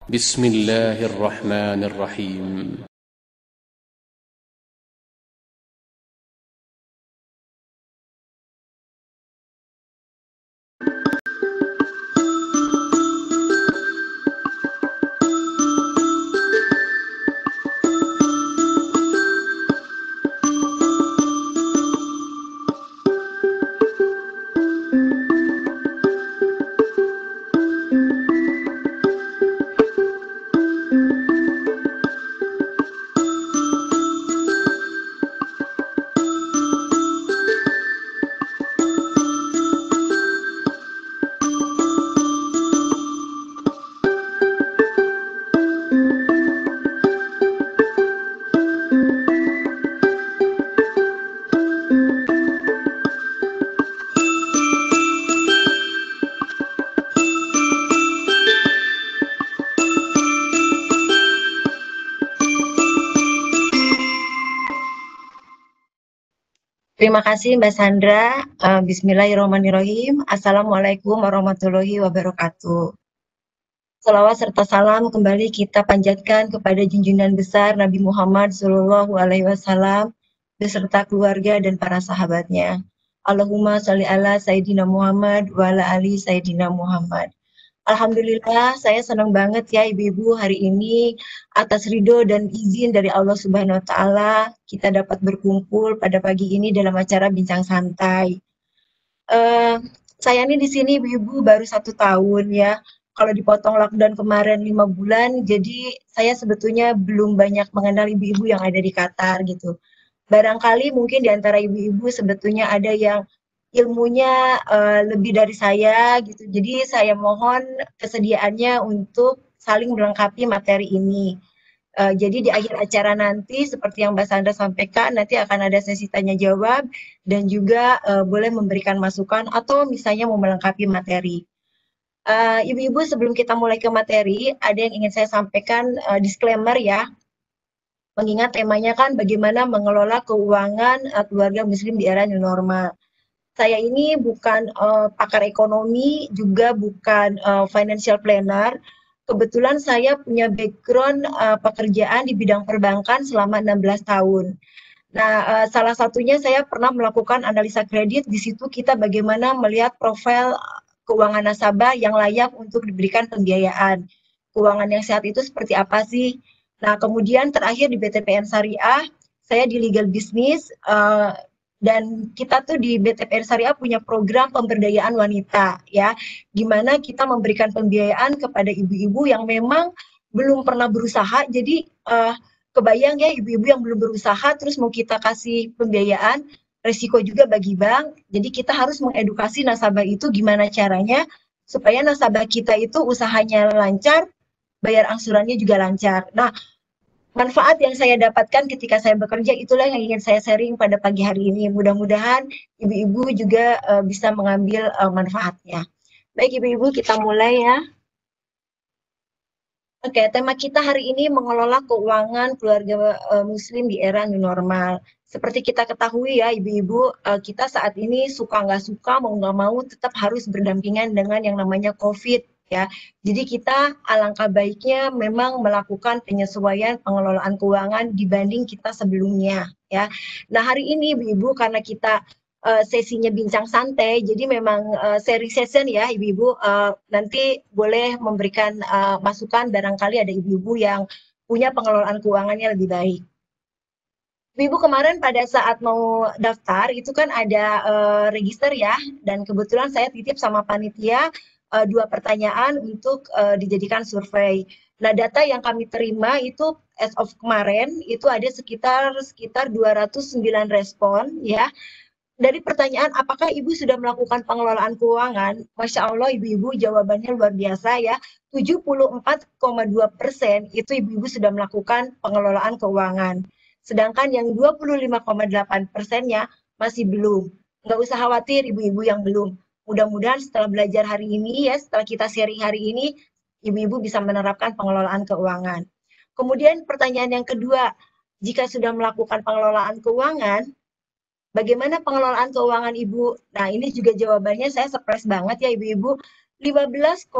بسم الله الرحمن الرحيم. Terima kasih Mbak Sandra. Bismillahirrahmanirrahim. Assalamualaikum warahmatullahi wabarakatuh. Salawat serta salam kembali kita panjatkan kepada junjungan besar Nabi Muhammad SAW beserta keluarga dan para sahabatnya. Allahumma sholli ala Sayyidina Muhammad wa ala ali Sayyidina Muhammad. Alhamdulillah, saya senang banget ya Ibu-Ibu hari ini atas ridho dan izin dari Allah Subhanahu wa Ta'ala kita dapat berkumpul pada pagi ini dalam acara bincang santai. Eh, saya nih di sini Ibu-Ibu baru 1 tahun ya. Kalau dipotong lockdown kemarin 5 bulan, jadi saya sebetulnya belum banyak mengenal ibu-ibu yang ada di Qatar gitu. Barangkali mungkin di antara ibu-ibu sebetulnya ada yang ilmunya lebih dari saya gitu. Jadi saya mohon kesediaannya untuk saling melengkapi materi ini. Jadi di akhir acara nanti seperti yang Mbak Sandra sampaikan nanti akan ada sesi tanya jawab dan juga boleh memberikan masukan atau misalnya mau melengkapi materi. Ibu-ibu sebelum kita mulai ke materi ada yang ingin saya sampaikan disclaimer ya. Mengingat temanya kan bagaimana mengelola keuangan keluarga muslim di era new normal. Saya ini bukan pakar ekonomi, juga bukan financial planner. Kebetulan saya punya background pekerjaan di bidang perbankan selama 16 tahun. Nah, salah satunya saya pernah melakukan analisa kredit, di situ kita bagaimana melihat profil keuangan nasabah yang layak untuk diberikan pembiayaan. Keuangan yang sehat itu seperti apa sih? Nah, kemudian terakhir di BTPN Syariah, saya di legal business, dan kita tuh di BTPN Syariah punya program pemberdayaan wanita, ya, di mana kita memberikan pembiayaan kepada ibu-ibu yang memang belum pernah berusaha, jadi kebayang ya ibu-ibu yang belum berusaha terus mau kita kasih pembiayaan, resiko juga bagi bank. Jadi kita harus mengedukasi nasabah itu gimana caranya supaya nasabah kita itu usahanya lancar, bayar angsurannya juga lancar. Nah, manfaat yang saya dapatkan ketika saya bekerja itulah yang ingin saya sharing pada pagi hari ini. Mudah-mudahan ibu-ibu juga bisa mengambil manfaatnya. Baik ibu-ibu, kita mulai ya. Oke, tema kita hari ini mengelola keuangan keluarga muslim di era new normal. Seperti kita ketahui ya, ibu-ibu, kita saat ini suka nggak suka, mau nggak mau, tetap harus berdampingan dengan yang namanya COVID ya. Jadi kita alangkah baiknya memang melakukan penyesuaian pengelolaan keuangan dibanding kita sebelumnya ya. Nah hari ini ibu-ibu karena kita sesinya bincang santai. Jadi memang sharing session ya ibu-ibu. Nanti boleh memberikan masukan barangkali ada ibu-ibu yang punya pengelolaan keuangannya lebih baik. Ibu kemarin pada saat mau daftar itu kan ada register ya, dan kebetulan saya titip sama panitia 2 pertanyaan untuk dijadikan survei. Nah, data yang kami terima itu as of kemarin itu ada sekitar 209 respon ya. Dari pertanyaan apakah Ibu sudah melakukan pengelolaan keuangan, Masya Allah Ibu-Ibu jawabannya luar biasa ya, 74,2% itu Ibu-Ibu sudah melakukan pengelolaan keuangan. Sedangkan yang 25,8%-nya masih belum. Nggak usah khawatir Ibu-Ibu yang belum. Mudah-mudahan setelah belajar hari ini ya, setelah kita sharing hari ini, Ibu-Ibu bisa menerapkan pengelolaan keuangan. Kemudian pertanyaan yang kedua, jika sudah melakukan pengelolaan keuangan, bagaimana pengelolaan keuangan Ibu? Nah, ini juga jawabannya saya surprise banget ya Ibu-Ibu. 15,8%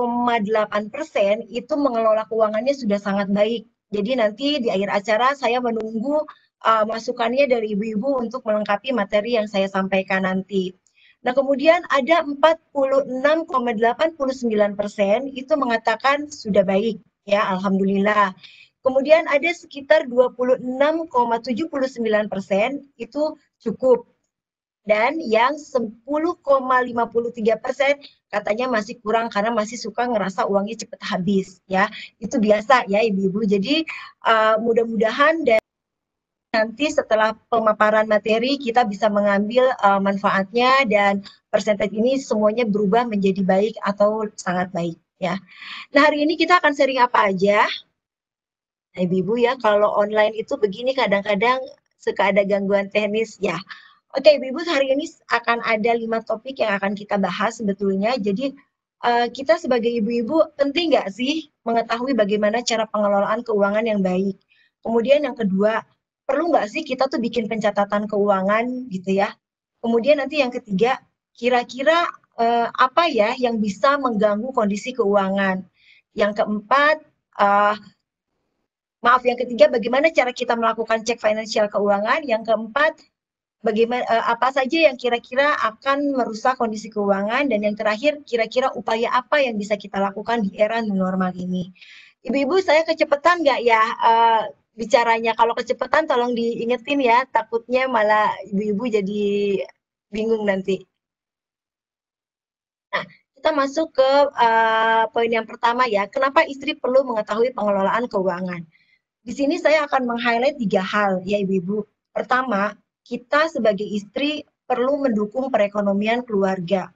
itu mengelola keuangannya sudah sangat baik. Jadi nanti di akhir acara saya menunggu masukannya dari ibu-ibu untuk melengkapi materi yang saya sampaikan nanti. Nah, kemudian ada 46,89% itu mengatakan sudah baik, ya, alhamdulillah. Kemudian ada sekitar 26,79% itu cukup. Dan yang 10,53% katanya masih kurang karena masih suka ngerasa uangnya cepat habis, ya. Itu biasa ya ibu-ibu. Jadi mudah-mudahan nanti setelah pemaparan materi kita bisa mengambil manfaatnya dan persentase ini semuanya berubah menjadi baik atau sangat baik, ya. Nah, hari ini kita akan sharing apa aja? Nah, ibu-ibu ya, kalau online itu begini kadang-kadang suka ada gangguan teknis ya. Oke, ibu-ibu, hari ini akan ada 5 topik yang akan kita bahas sebetulnya. Jadi kita sebagai ibu-ibu penting nggak sih mengetahui bagaimana cara pengelolaan keuangan yang baik. Kemudian yang kedua, perlu nggak sih kita tuh bikin pencatatan keuangan gitu ya. Kemudian nanti yang ketiga, kira-kira apa ya yang bisa mengganggu kondisi keuangan. Yang keempat, eh, maaf, yang ketiga, bagaimana cara kita melakukan cek finansial keuangan. Yang keempat, bagaimana apa saja yang kira-kira akan merusak kondisi keuangan, dan yang terakhir, kira-kira upaya apa yang bisa kita lakukan di era new normal ini. Ibu-ibu, saya kecepatan nggak ya bicaranya? Kalau kecepatan tolong diingetin ya, takutnya malah ibu-ibu jadi bingung nanti. Nah, kita masuk ke poin yang pertama ya, kenapa istri perlu mengetahui pengelolaan keuangan. Di sini saya akan meng-highlight 3 hal ya ibu-ibu. Pertama, kita sebagai istri perlu mendukung perekonomian keluarga.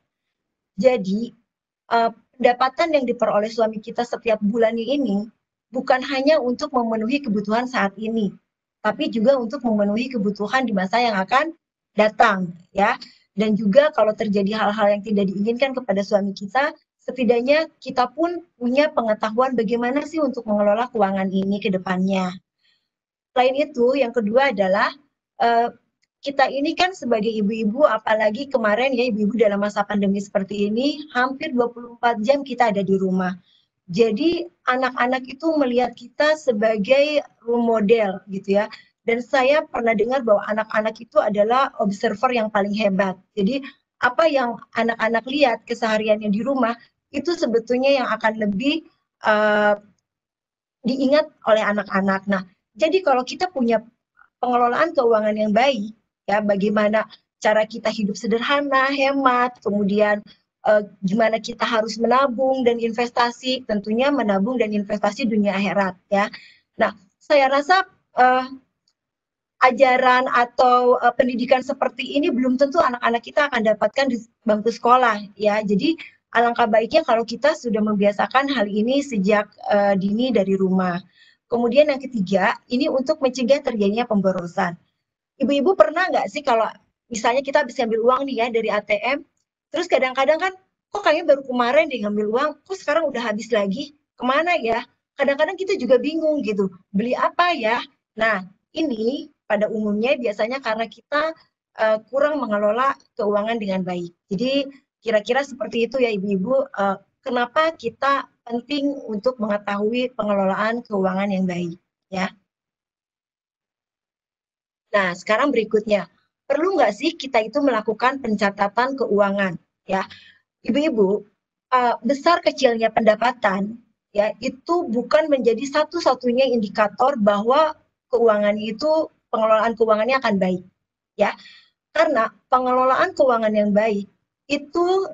Jadi, pendapatan yang diperoleh suami kita setiap bulannya ini bukan hanya untuk memenuhi kebutuhan saat ini, tapi juga untuk memenuhi kebutuhan di masa yang akan datang, ya. Dan juga kalau terjadi hal-hal yang tidak diinginkan kepada suami kita, setidaknya kita pun punya pengetahuan bagaimana sih untuk mengelola keuangan ini ke depannya. Selain itu, yang kedua adalah kita ini kan sebagai ibu-ibu, apalagi kemarin ya ibu-ibu dalam masa pandemi seperti ini, hampir 24 jam kita ada di rumah. Jadi anak-anak itu melihat kita sebagai role model gitu ya. Dan saya pernah dengar bahwa anak-anak itu adalah observer yang paling hebat. Jadi apa yang anak-anak lihat kesehariannya di rumah, itu sebetulnya yang akan lebih uh, diingat oleh anak-anak. Nah, jadi kalau kita punya pengelolaan keuangan yang baik, ya bagaimana cara kita hidup sederhana, hemat, kemudian gimana kita harus menabung dan investasi, tentunya menabung dan investasi dunia akhirat, ya. Nah, saya rasa ajaran atau pendidikan seperti ini belum tentu anak-anak kita akan dapatkan di bangku sekolah, ya. Jadi alangkah baiknya kalau kita sudah membiasakan hal ini sejak dini dari rumah. Kemudian yang ketiga, ini untuk mencegah terjadinya pemborosan. Ibu-ibu pernah nggak sih kalau misalnya kita habis ngambil uang nih ya dari ATM, terus kadang-kadang kan kok kayaknya baru kemarin deh ngambil uang, kok sekarang udah habis lagi, kemana ya? Kadang-kadang kita juga bingung gitu, beli apa ya? Nah, ini pada umumnya biasanya karena kita kurang mengelola keuangan dengan baik. Jadi kira-kira seperti itu ya ibu-ibu, kenapa kita penting untuk mengetahui pengelolaan keuangan yang baik, ya. Nah, sekarang berikutnya, perlu nggak sih kita itu melakukan pencatatan keuangan? Ya, ibu-ibu, besar kecilnya pendapatan, ya itu bukan menjadi satu-satunya indikator bahwa keuangan itu pengelolaan keuangannya akan baik, ya. Karena pengelolaan keuangan yang baik itu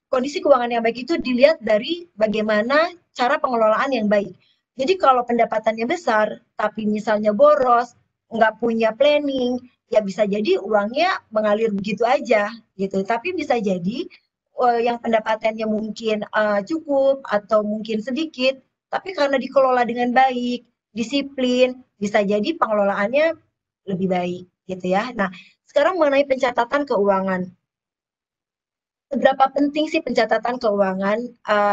kondisi keuangan yang baik itu dilihat dari bagaimana cara pengelolaan yang baik. Jadi kalau pendapatannya besar, tapi misalnya boros, nggak punya planning, ya bisa jadi uangnya mengalir begitu aja, gitu. Tapi bisa jadi yang pendapatannya mungkin cukup atau mungkin sedikit, tapi karena dikelola dengan baik, disiplin, bisa jadi pengelolaannya lebih baik, gitu ya. Nah, sekarang mengenai pencatatan keuangan. Seberapa penting sih pencatatan keuangan?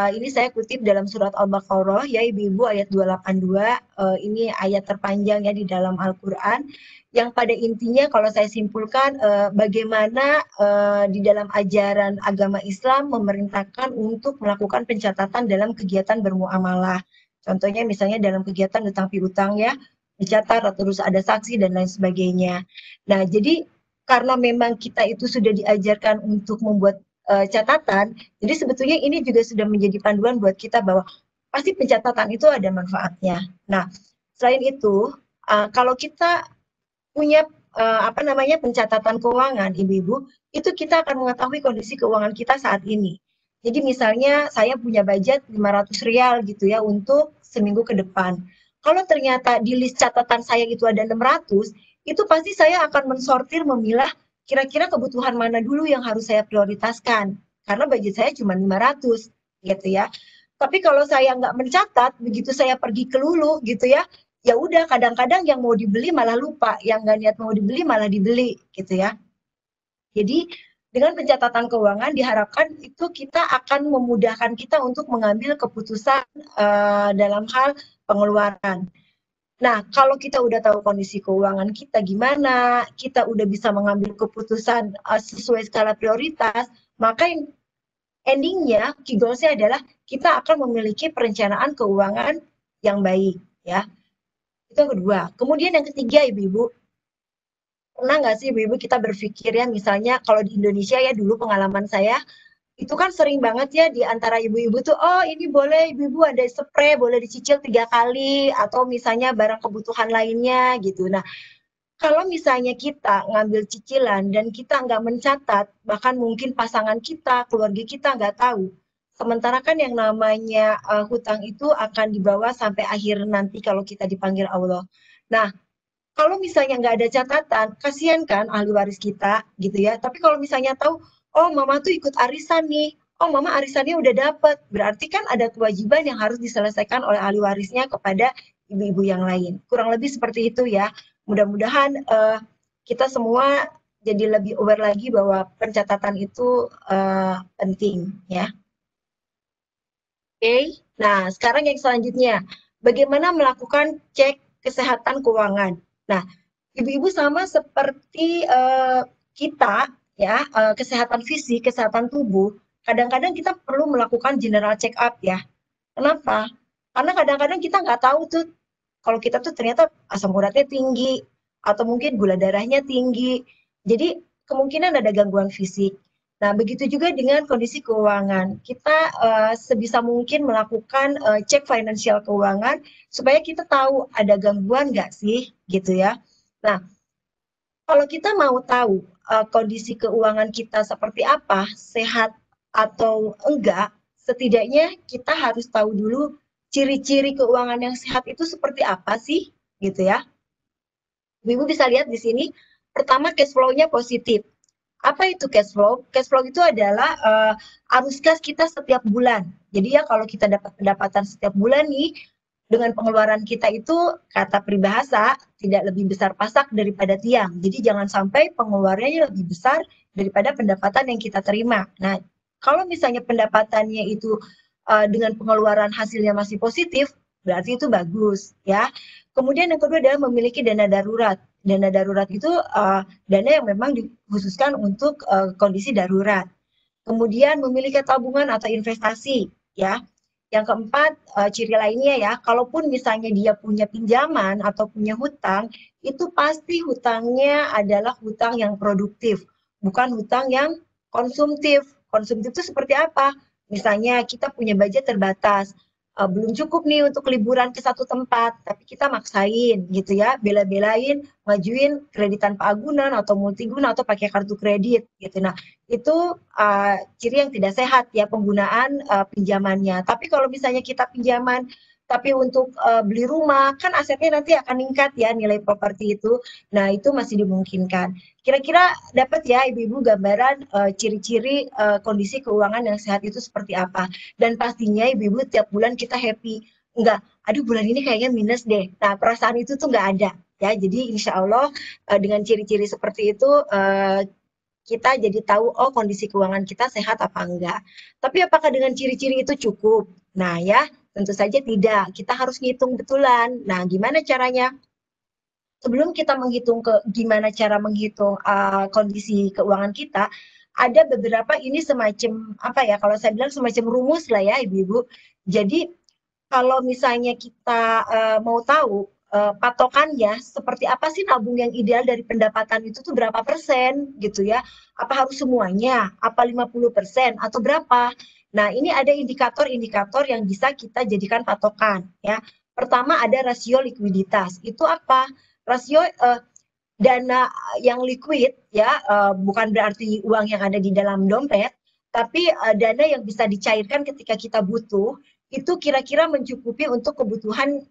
Ini saya kutip dalam surat Al-Baqarah ya Ibu-ibu ayat 282. Ini ayat terpanjang ya di dalam Al-Qur'an yang pada intinya kalau saya simpulkan bagaimana di dalam ajaran agama Islam memerintahkan untuk melakukan pencatatan dalam kegiatan bermuamalah. Contohnya misalnya dalam kegiatan utang piutang ya, dicatat terus ada saksi dan lain sebagainya. Nah, jadi karena memang kita itu sudah diajarkan untuk membuat catatan. Jadi sebetulnya ini juga sudah menjadi panduan buat kita bahwa pasti pencatatan itu ada manfaatnya. Nah, selain itu, kalau kita punya apa namanya pencatatan keuangan, ibu-ibu, itu kita akan mengetahui kondisi keuangan kita saat ini. Jadi misalnya saya punya budget 500 rial gitu ya untuk seminggu ke depan. Kalau ternyata di list catatan saya itu ada 600, itu pasti saya akan mensortir, memilah kira-kira kebutuhan mana dulu yang harus saya prioritaskan. Karena budget saya cuma 500 gitu ya. Tapi kalau saya nggak mencatat, begitu saya pergi ke Lulu gitu ya, ya udah kadang-kadang yang mau dibeli malah lupa, yang nggak niat mau dibeli malah dibeli gitu ya. Jadi dengan pencatatan keuangan diharapkan itu kita akan memudahkan kita untuk mengambil keputusan dalam hal pengeluaran. Nah, kalau kita udah tahu kondisi keuangan kita gimana, kita udah bisa mengambil keputusan sesuai skala prioritas, maka endingnya, key goals-nya adalah kita akan memiliki perencanaan keuangan yang baik ya. Itu yang kedua. Kemudian yang ketiga, ibu-ibu, pernah nggak sih ibu-ibu kita berpikir ya, misalnya kalau di Indonesia ya dulu pengalaman saya, itu kan sering banget ya di antara ibu-ibu tuh, oh ini boleh ibu-ibu ada spray, boleh dicicil 3 kali, atau misalnya barang kebutuhan lainnya gitu. Nah, kalau misalnya kita ngambil cicilan dan kita nggak mencatat, bahkan mungkin pasangan kita, keluarga kita nggak tahu. Sementara kan yang namanya hutang itu akan dibawa sampai akhir nanti kalau kita dipanggil Allah. Nah, kalau misalnya nggak ada catatan, kasihan kan ahli waris kita gitu ya. Tapi kalau misalnya tahu, oh mama tuh ikut arisan nih, oh mama arisannya udah dapet, berarti kan ada kewajiban yang harus diselesaikan oleh ahli warisnya kepada ibu-ibu yang lain. Kurang lebih seperti itu ya. Mudah-mudahan kita semua jadi lebih aware lagi bahwa pencatatan itu penting ya. Oke, nah sekarang yang selanjutnya, bagaimana melakukan cek kesehatan keuangan? Nah, ibu-ibu sama seperti kita ya, kesehatan fisik, kesehatan tubuh, kadang-kadang kita perlu melakukan general check up ya. Kenapa? Karena kadang-kadang kita nggak tahu tuh kalau kita tuh ternyata asam uratnya tinggi atau mungkin gula darahnya tinggi. Jadi kemungkinan ada gangguan fisik. Nah, begitu juga dengan kondisi keuangan. Kita sebisa mungkin melakukan cek finansial keuangan supaya kita tahu ada gangguan nggak sih, gitu ya. Nah, kalau kita mau tahu kondisi keuangan kita seperti apa, sehat atau enggak, setidaknya kita harus tahu dulu ciri-ciri keuangan yang sehat itu seperti apa sih, gitu ya. Ibu bisa lihat di sini, pertama cash flow-nya positif. Apa itu cash flow? Cash flow itu adalah arus kas kita setiap bulan. Jadi ya kalau kita dapat pendapatan setiap bulan nih, dengan pengeluaran kita itu kata peribahasa tidak lebih besar pasak daripada tiang. Jadi jangan sampai pengeluarannya lebih besar daripada pendapatan yang kita terima. Nah, kalau misalnya pendapatannya itu dengan pengeluaran hasilnya masih positif, berarti itu bagus ya. Kemudian yang kedua adalah memiliki dana darurat. Dana darurat itu dana yang memang dikhususkan untuk kondisi darurat. Kemudian memiliki tabungan atau investasi ya. Yang keempat, ciri lainnya ya, kalaupun misalnya dia punya pinjaman atau punya hutang, itu pasti hutangnya adalah hutang yang produktif, bukan hutang yang konsumtif. Konsumtif itu seperti apa? Misalnya kita punya budget terbatas, belum cukup nih untuk liburan ke satu tempat, tapi kita maksain gitu ya, bela-belain ngajuin kredit tanpa agunan atau multiguna atau pakai kartu kredit gitu. Nah, itu ciri yang tidak sehat ya penggunaan pinjamannya. Tapi kalau misalnya kita pinjaman tapi untuk beli rumah kan asetnya nanti akan meningkat ya nilai properti itu. Nah, itu masih dimungkinkan. Kira-kira dapat ya ibu-ibu gambaran ciri-ciri kondisi keuangan yang sehat itu seperti apa. Dan pastinya ibu-ibu tiap bulan kita happy. Enggak, aduh bulan ini kayaknya minus deh. Nah, perasaan itu tuh enggak ada ya. Jadi insya Allah dengan ciri-ciri seperti itu kita jadi tahu, oh kondisi keuangan kita sehat apa enggak. Tapi apakah dengan ciri-ciri itu cukup? Nah ya, tentu saja tidak. Kita harus ngitung betulan. Nah, gimana caranya? Sebelum kita menghitung gimana cara menghitung kondisi keuangan kita, ada beberapa ini semacam apa ya? Kalau saya bilang semacam rumus lah ya, ibu-ibu. Jadi kalau misalnya kita mau tahu patokannya seperti apa sih nabung yang ideal dari pendapatan itu tuh berapa persen gitu ya? Apa harus semuanya? Apa 50% atau berapa? Nah, ini ada indikator-indikator yang bisa kita jadikan patokan ya. Pertama ada rasio likuiditas. Itu apa? Rasio dana yang liquid ya, bukan berarti uang yang ada di dalam dompet, tapi dana yang bisa dicairkan ketika kita butuh, itu kira-kira mencukupi untuk kebutuhan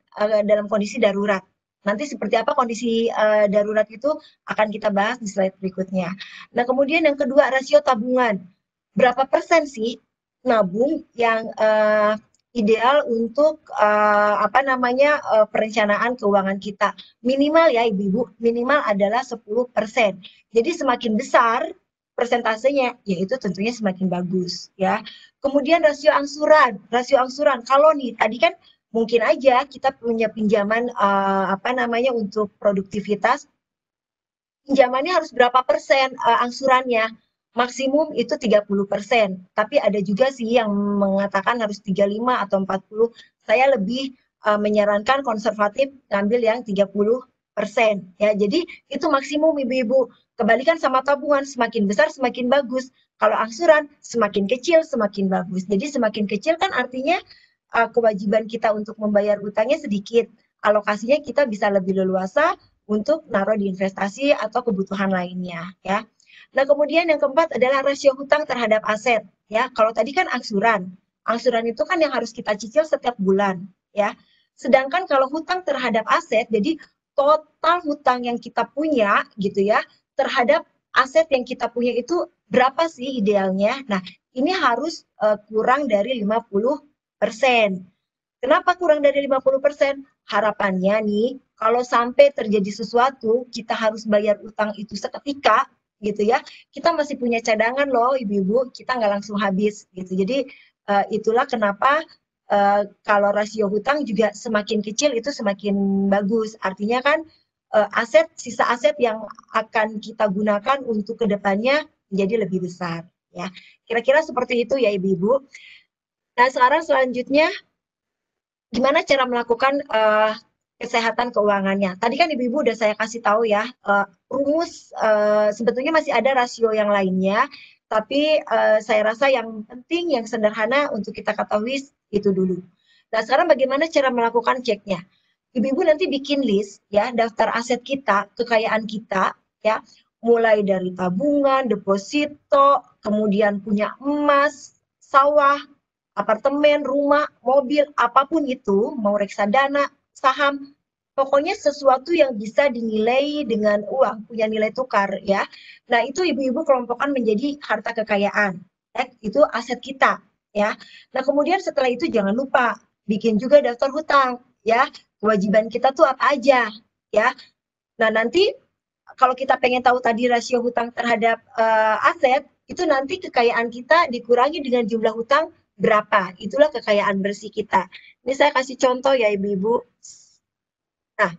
dalam kondisi darurat. Nanti seperti apa kondisi darurat itu akan kita bahas di slide berikutnya. Nah, kemudian yang kedua rasio tabungan. Berapa persen sih nabung yang ideal untuk apa namanya perencanaan keuangan kita? Minimal ya ibu-ibu, minimal adalah 10%. Jadi semakin besar persentasenya, yaitu tentunya semakin bagus ya. Kemudian rasio angsuran. Kalau nih tadi kan mungkin aja kita punya pinjaman apa namanya untuk produktivitas, pinjamannya harus berapa persen angsurannya. Maksimum itu 30%, tapi ada juga sih yang mengatakan harus 35 atau 40. Saya lebih menyarankan konservatif ngambil yang 30%. Ya, jadi itu maksimum ibu-ibu. Kebalikan sama tabungan, semakin besar semakin bagus. Kalau angsuran semakin kecil semakin bagus. Jadi semakin kecil kan artinya kewajiban kita untuk membayar utangnya sedikit. Alokasinya kita bisa lebih leluasa untuk naruh di investasi atau kebutuhan lainnya ya. Nah, kemudian yang keempat adalah rasio hutang terhadap aset ya. Kalau tadi kan angsuran. Angsuran itu kan yang harus kita cicil setiap bulan ya. Sedangkan kalau hutang terhadap aset, jadi total hutang yang kita punya gitu ya terhadap aset yang kita punya itu berapa sih idealnya? Nah, ini harus kurang dari 50%. Kenapa kurang dari 50%? Harapannya nih, kalau sampai terjadi sesuatu, kita harus bayar utang itu seketika, gitu ya. Kita masih punya cadangan loh, ibu-ibu. Kita nggak langsung habis, gitu. Jadi itulah kenapa kalau rasio hutang juga semakin kecil itu semakin bagus. Artinya kan sisa aset yang akan kita gunakan untuk kedepannya menjadi lebih besar. Ya, kira-kira seperti itu ya ibu-ibu. Nah, sekarang selanjutnya gimana cara melakukan kesehatan keuangannya. Tadi kan ibu-ibu udah saya kasih tahu ya, rumus sebetulnya masih ada rasio yang lainnya, tapi saya rasa yang penting, yang sederhana untuk kita ketahui itu dulu. Nah, sekarang bagaimana cara melakukan ceknya? Ibu-ibu nanti bikin list ya, daftar aset kita, kekayaan kita, ya, mulai dari tabungan, deposito, kemudian punya emas, sawah, apartemen, rumah, mobil, apapun itu, mau reksadana, saham, pokoknya sesuatu yang bisa dinilai dengan uang, punya nilai tukar ya. Nah, itu ibu-ibu kelompokkan menjadi harta kekayaan. Ya, itu aset kita ya. Nah, kemudian setelah itu jangan lupa bikin juga daftar hutang ya. Kewajiban kita tuh apa aja ya. Nah, nanti kalau kita pengen tahu tadi rasio hutang terhadap aset, itu nanti kekayaan kita dikurangi dengan jumlah hutang berapa. Itulah kekayaan bersih kita. Ini saya kasih contoh ya ibu-ibu. Nah,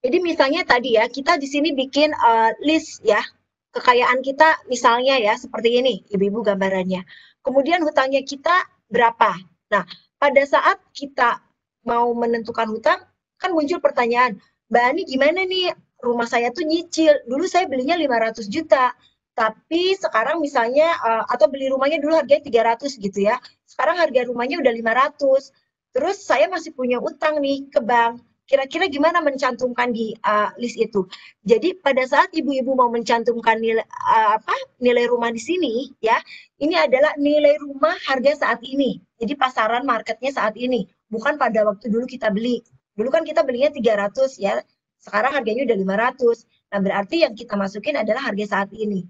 jadi misalnya tadi ya, kita di sini bikin list ya, kekayaan kita misalnya ya, seperti ini, ibu-ibu gambarannya. Kemudian hutangnya kita berapa? Nah, pada saat kita mau menentukan hutang, kan muncul pertanyaan, Mbak Ani gimana nih, rumah saya tuh nyicil, dulu saya belinya 500 juta, tapi sekarang misalnya, atau beli rumahnya dulu harganya 300 gitu ya, sekarang harga rumahnya udah 500, terus saya masih punya utang nih ke bank, kira-kira gimana mencantumkan di list itu. Jadi pada saat ibu-ibu mau mencantumkan nilai rumah di sini ya, ini adalah nilai rumah harga saat ini. Jadi pasaran marketnya saat ini, bukan pada waktu dulu kita beli. Dulu kan kita belinya 300 ya, sekarang harganya udah 500. Nah, berarti yang kita masukin adalah harga saat ini.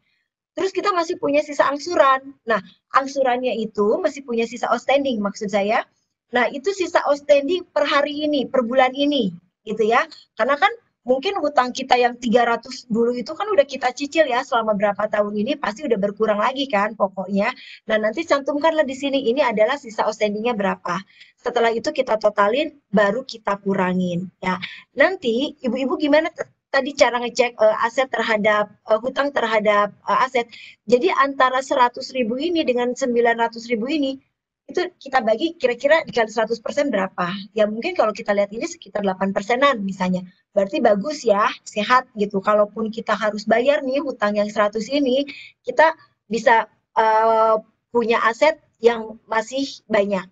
Terus kita masih punya sisa angsuran. Nah, angsurannya itu masih punya sisa outstanding maksud saya. Nah, itu sisa outstanding per hari ini, per bulan ini, gitu ya. Karena kan mungkin hutang kita yang 300 dulu itu kan udah kita cicil ya selama berapa tahun ini pasti udah berkurang lagi kan pokoknya. Nah, nanti cantumkanlah di sini ini adalah sisa outstandingnya berapa. Setelah itu kita totalin baru kita kurangin ya. Nanti ibu-ibu gimana tadi cara ngecek aset terhadap hutang terhadap aset. Jadi antara 100.000 ini dengan 900.000 ini itu kita bagi kira-kira dikali 100% berapa? Ya mungkin kalau kita lihat ini sekitar 8%-an misalnya. Berarti bagus ya, sehat gitu. Kalaupun kita harus bayar nih hutang yang 100 ini, kita bisa punya aset yang masih banyak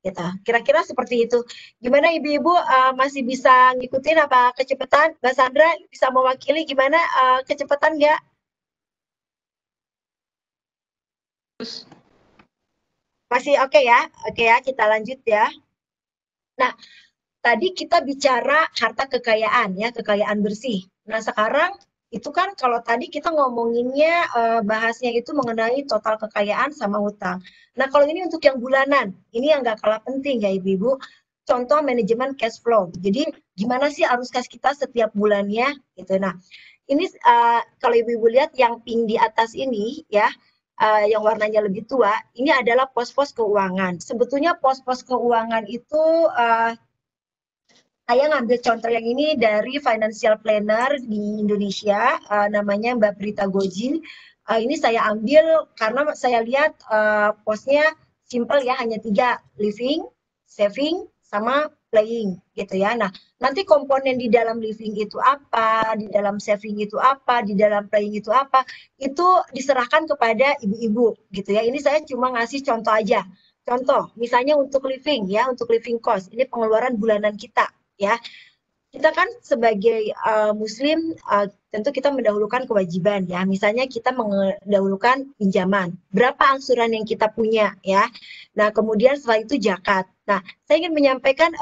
gitu. Kira-kira seperti itu. Gimana ibu-ibu masih bisa ngikutin apa kecepatan? Mbak Sandra bisa mewakili gimana kecepatan nggak? Masih oke ya? Oke ya, kita lanjut ya. Nah, tadi kita bicara harta kekayaan ya, kekayaan bersih. Nah, sekarang itu kan kalau tadi kita ngomonginnya bahasnya itu mengenai total kekayaan sama hutang. Nah, kalau ini untuk yang bulanan, ini yang nggak kalah penting ya Ibu-Ibu. Contoh manajemen cash flow. Jadi gimana sih arus kas kita setiap bulannya gitu. Nah, ini kalau Ibu-Ibu lihat yang pink di atas ini ya, yang warnanya lebih tua, ini adalah pos-pos keuangan. Sebetulnya pos-pos keuangan itu saya ngambil contoh yang ini dari financial planner di Indonesia, namanya Mbak Prita Goji. Ini saya ambil karena saya lihat posnya simple ya, hanya 3, living, saving, sama playing gitu ya. Nah, nanti komponen di dalam living itu apa, di dalam saving itu apa, di dalam playing itu apa, itu diserahkan kepada ibu-ibu gitu ya. Ini saya cuma ngasih contoh aja. Contoh, misalnya untuk living ya, untuk living cost, ini pengeluaran bulanan kita ya. Kita kan sebagai muslim tentu kita mendahulukan kewajiban ya. Misalnya kita mendahulukan pinjaman. Berapa angsuran yang kita punya ya. Nah, kemudian setelah itu zakat. Nah, saya ingin menyampaikan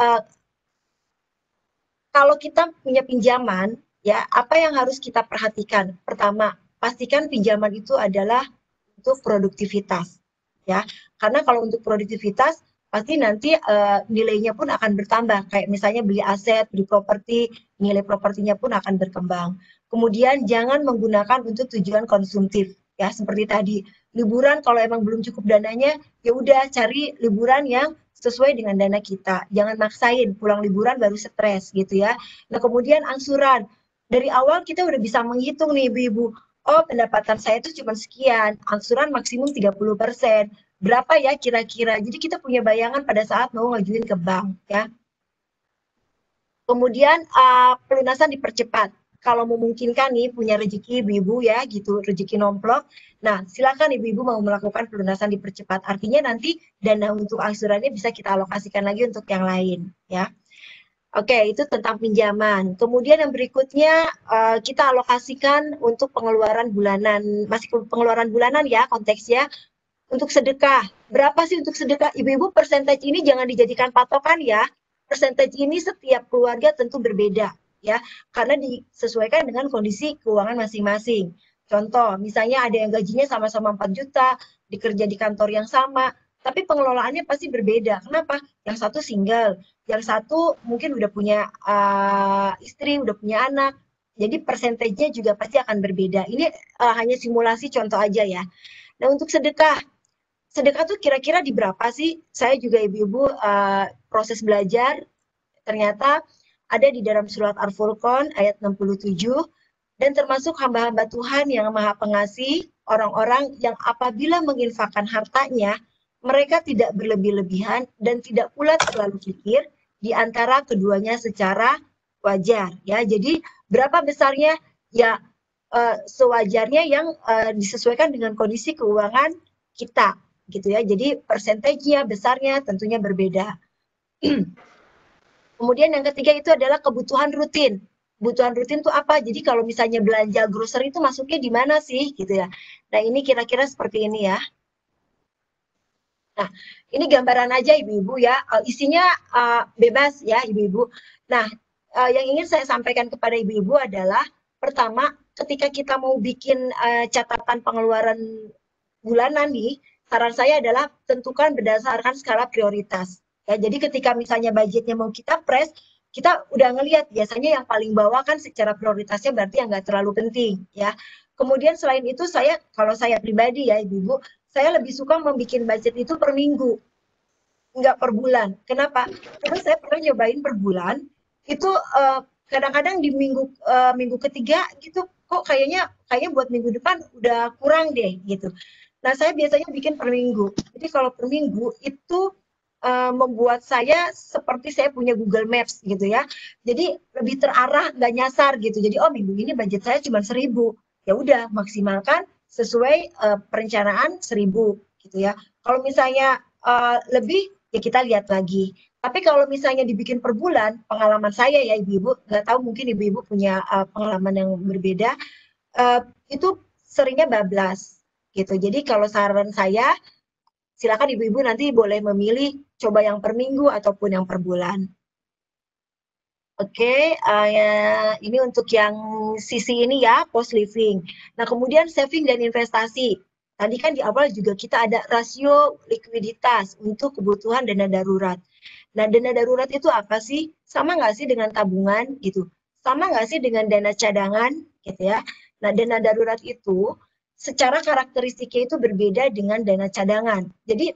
kalau kita punya pinjaman ya, apa yang harus kita perhatikan? Pertama, pastikan pinjaman itu adalah untuk produktivitas ya. Karena kalau untuk produktivitas pasti nanti nilainya pun akan bertambah. Kayak misalnya beli aset, beli properti, nilai propertinya pun akan berkembang. Kemudian jangan menggunakan untuk tujuan konsumtif ya, seperti tadi. Liburan kalau emang belum cukup dananya, ya udah cari liburan yang sesuai dengan dana kita. Jangan maksain pulang liburan baru stres gitu ya. Nah, kemudian angsuran. Dari awal kita udah bisa menghitung nih ibu-ibu, oh pendapatan saya itu cuma sekian, angsuran maksimum 30%. Berapa ya kira-kira? Jadi kita punya bayangan pada saat mau ngajuin ke bank ya. Kemudian pelunasan dipercepat. Kalau memungkinkan nih punya rezeki ibu-ibu ya gitu, rezeki nomplok. Nah, silakan ibu-ibu mau melakukan pelunasan dipercepat. Artinya nanti dana untuk angsurannya bisa kita alokasikan lagi untuk yang lain ya. Oke, itu tentang pinjaman. Kemudian yang berikutnya kita alokasikan untuk pengeluaran bulanan, masih pengeluaran bulanan ya konteksnya, untuk sedekah. Berapa sih untuk sedekah? Ibu-ibu persentage ini jangan dijadikan patokan ya. Persentage ini setiap keluarga tentu berbeda ya, karena disesuaikan dengan kondisi keuangan masing-masing. Contoh, misalnya ada yang gajinya sama-sama 4 juta, dikerja di kantor yang sama, tapi pengelolaannya pasti berbeda. Kenapa? Yang satu single, yang satu mungkin udah punya istri, udah punya anak. Jadi persentasenya juga pasti akan berbeda. Ini hanya simulasi contoh aja ya. Nah, untuk sedekah, sedekah tuh kira-kira di berapa sih? Saya juga ibu-ibu proses belajar ternyata ada di dalam surat Al-Furqan ayat 67 dan termasuk hamba-hamba Tuhan yang Maha Pengasih, orang-orang yang apabila menginfakkan hartanya, mereka tidak berlebih-lebihan dan tidak pula terlalu pikir di antara keduanya secara wajar ya. Jadi berapa besarnya ya sewajarnya yang disesuaikan dengan kondisi keuangan kita gitu ya. Jadi persentasenya besarnya tentunya berbeda. Kemudian yang ketiga itu adalah kebutuhan rutin. Kebutuhan rutin itu apa? Jadi kalau misalnya belanja grocery itu masuknya di mana sih gitu ya. Nah, ini kira-kira seperti ini ya. Nah, ini gambaran aja ibu-ibu ya. Isinya bebas ya ibu-ibu. Nah, yang ingin saya sampaikan kepada ibu-ibu adalah pertama, ketika kita mau bikin catatan pengeluaran bulanan nih, saran saya adalah tentukan berdasarkan skala prioritas. Ya, jadi ketika misalnya budgetnya mau kita press, kita udah ngelihat biasanya yang paling bawah kan secara prioritasnya berarti yang nggak terlalu penting ya. Kemudian selain itu kalau saya pribadi ya ibu-ibu, saya lebih suka membuat budget itu per minggu, nggak per bulan. Kenapa? Karena saya pernah nyobain per bulan, itu kadang-kadang di minggu ketiga gitu, kok kayaknya buat minggu depan udah kurang deh gitu. Nah, saya biasanya bikin per minggu. Jadi kalau per minggu itu membuat saya seperti saya punya Google Maps gitu ya. Jadi lebih terarah, nggak nyasar gitu. Jadi oh minggu ini budget saya cuma 1.000. Ya udah maksimalkan sesuai perencanaan 1.000 gitu ya. Kalau misalnya lebih ya kita lihat lagi. Tapi kalau misalnya dibikin per bulan, pengalaman saya ya ibu-ibu, nggak tahu mungkin ibu-ibu punya pengalaman yang berbeda, uh, itu seringnya bablas gitu. Jadi kalau saran saya, silakan ibu-ibu nanti boleh memilih coba yang per minggu ataupun yang per bulan. Oke, ya, ini untuk yang sisi ini ya, post living. Nah, kemudian saving dan investasi. Tadi kan di awal juga kita ada rasio likuiditas untuk kebutuhan dana darurat. Nah, dana darurat itu apa sih? Sama nggak sih dengan tabungan gitu? Sama nggak sih dengan dana cadangan gitu ya? Nah, dana darurat itu secara karakteristiknya itu berbeda dengan dana cadangan. Jadi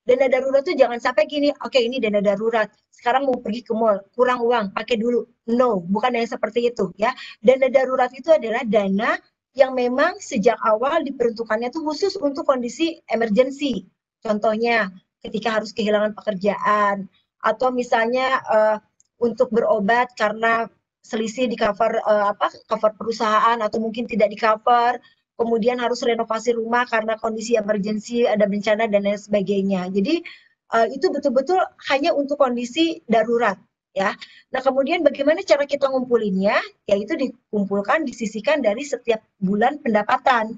dana darurat tuh jangan sampai gini, oke ini dana darurat, sekarang mau pergi ke mall, kurang uang, pakai dulu. No, bukan yang seperti itu ya. Dana darurat itu adalah dana yang memang sejak awal diperuntukannya tuh khusus untuk kondisi emergency. Contohnya ketika harus kehilangan pekerjaan, atau misalnya untuk berobat karena selisih di cover cover perusahaan atau mungkin tidak di cover, kemudian harus renovasi rumah karena kondisi emergency, ada bencana dan lain sebagainya. Jadi itu betul-betul hanya untuk kondisi darurat ya. Nah, kemudian bagaimana cara kita ngumpulinnya? Yaitu dikumpulkan, disisihkan dari setiap bulan pendapatan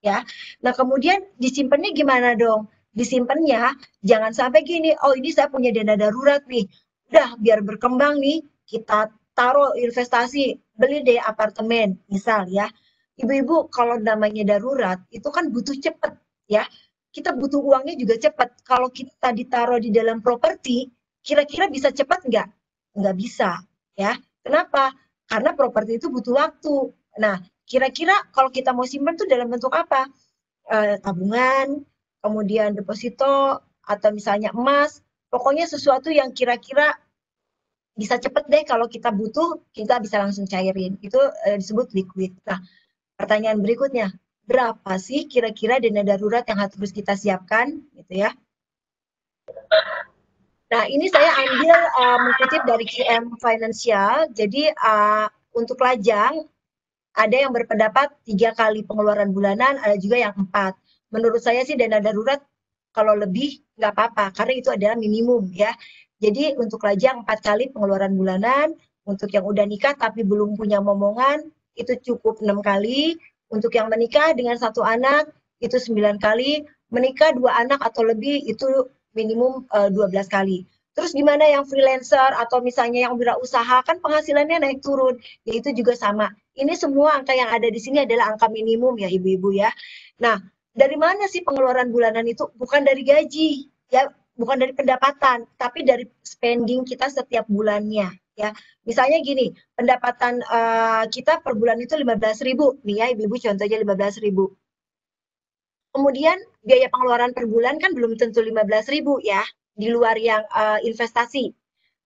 ya. Nah, kemudian disimpannya gimana dong? Disimpannya jangan sampai gini, oh ini saya punya dana darurat nih. Udah biar berkembang nih, kita taruh investasi, beli deh apartemen, misal ya. Ibu-ibu kalau namanya darurat itu kan butuh cepet ya. Kita butuh uangnya juga cepat. Kalau kita ditaruh di dalam properti, kira-kira bisa cepat nggak? Nggak bisa ya. Kenapa? Karena properti itu butuh waktu. Nah, kira-kira kalau kita mau simpan tuh dalam bentuk apa? Tabungan, kemudian deposito, atau misalnya emas. Pokoknya sesuatu yang kira-kira bisa cepet deh kalau kita butuh, kita bisa langsung cairin. Itu disebut liquid. Nah, pertanyaan berikutnya, berapa sih kira-kira dana darurat yang harus kita siapkan? Gitu ya. Nah, ini saya ambil mengutip dari QM Financial. Jadi untuk lajang ada yang berpendapat 3 kali pengeluaran bulanan, ada juga yang 4. Menurut saya sih dana darurat kalau lebih nggak apa-apa, karena itu adalah minimum ya. Jadi untuk lajang 4 kali pengeluaran bulanan, untuk yang udah nikah tapi belum punya momongan, itu cukup 6 kali. Untuk yang menikah dengan 1 anak, itu 9 kali. Menikah 2 anak atau lebih, itu minimum 12 kali. Terus gimana yang freelancer atau misalnya yang wirausaha, kan penghasilannya naik turun, ya itu juga sama. Ini semua angka yang ada di sini adalah angka minimum ya ibu-ibu ya. Nah, dari mana sih pengeluaran bulanan itu? Bukan dari gaji, ya, bukan dari pendapatan, tapi dari spending kita setiap bulannya ya. Misalnya gini, pendapatan kita per bulan itu 15.000 nih ya ibu-ibu, contohnya 15.000. Kemudian biaya pengeluaran per bulan kan belum tentu 15.000 ya, di luar yang investasi.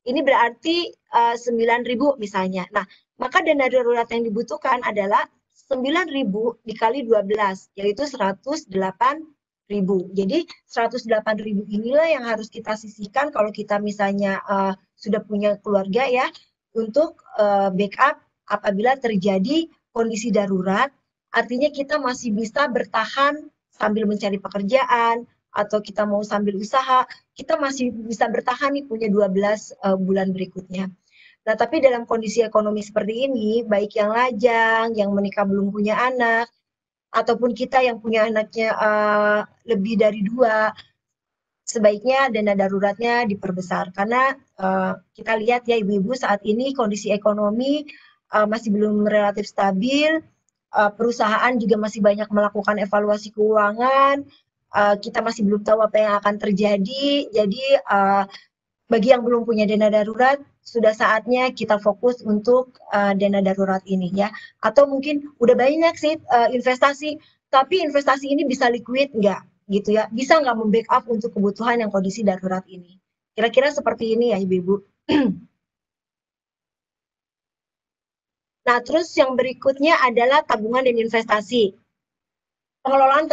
Ini berarti 9.000 misalnya. Nah, maka dana darurat yang dibutuhkan adalah 9.000 dikali 12, yaitu 108.000. Jadi 108.000 inilah yang harus kita sisihkan kalau kita misalnya sudah punya keluarga ya, untuk backup apabila terjadi kondisi darurat. Artinya kita masih bisa bertahan sambil mencari pekerjaan, atau kita mau sambil usaha, kita masih bisa bertahan nih punya 12 bulan berikutnya. Nah, tapi dalam kondisi ekonomi seperti ini, baik yang lajang, yang menikah belum punya anak, ataupun kita yang punya anaknya lebih dari 2, sebaiknya dana daruratnya diperbesar. Karena kita lihat ya ibu-ibu saat ini kondisi ekonomi masih belum relatif stabil, perusahaan juga masih banyak melakukan evaluasi keuangan, kita masih belum tahu apa yang akan terjadi, jadi bagi yang belum punya dana darurat, sudah saatnya kita fokus untuk dana darurat ini ya. Atau mungkin udah banyak sih investasi, tapi investasi ini bisa liquid nggak gitu ya? Bisa nggak membackup untuk kebutuhan yang kondisi darurat ini? Kira-kira seperti ini ya Ibu-Ibu. Nah, terus yang berikutnya adalah tabungan dan investasi. Pengelolaan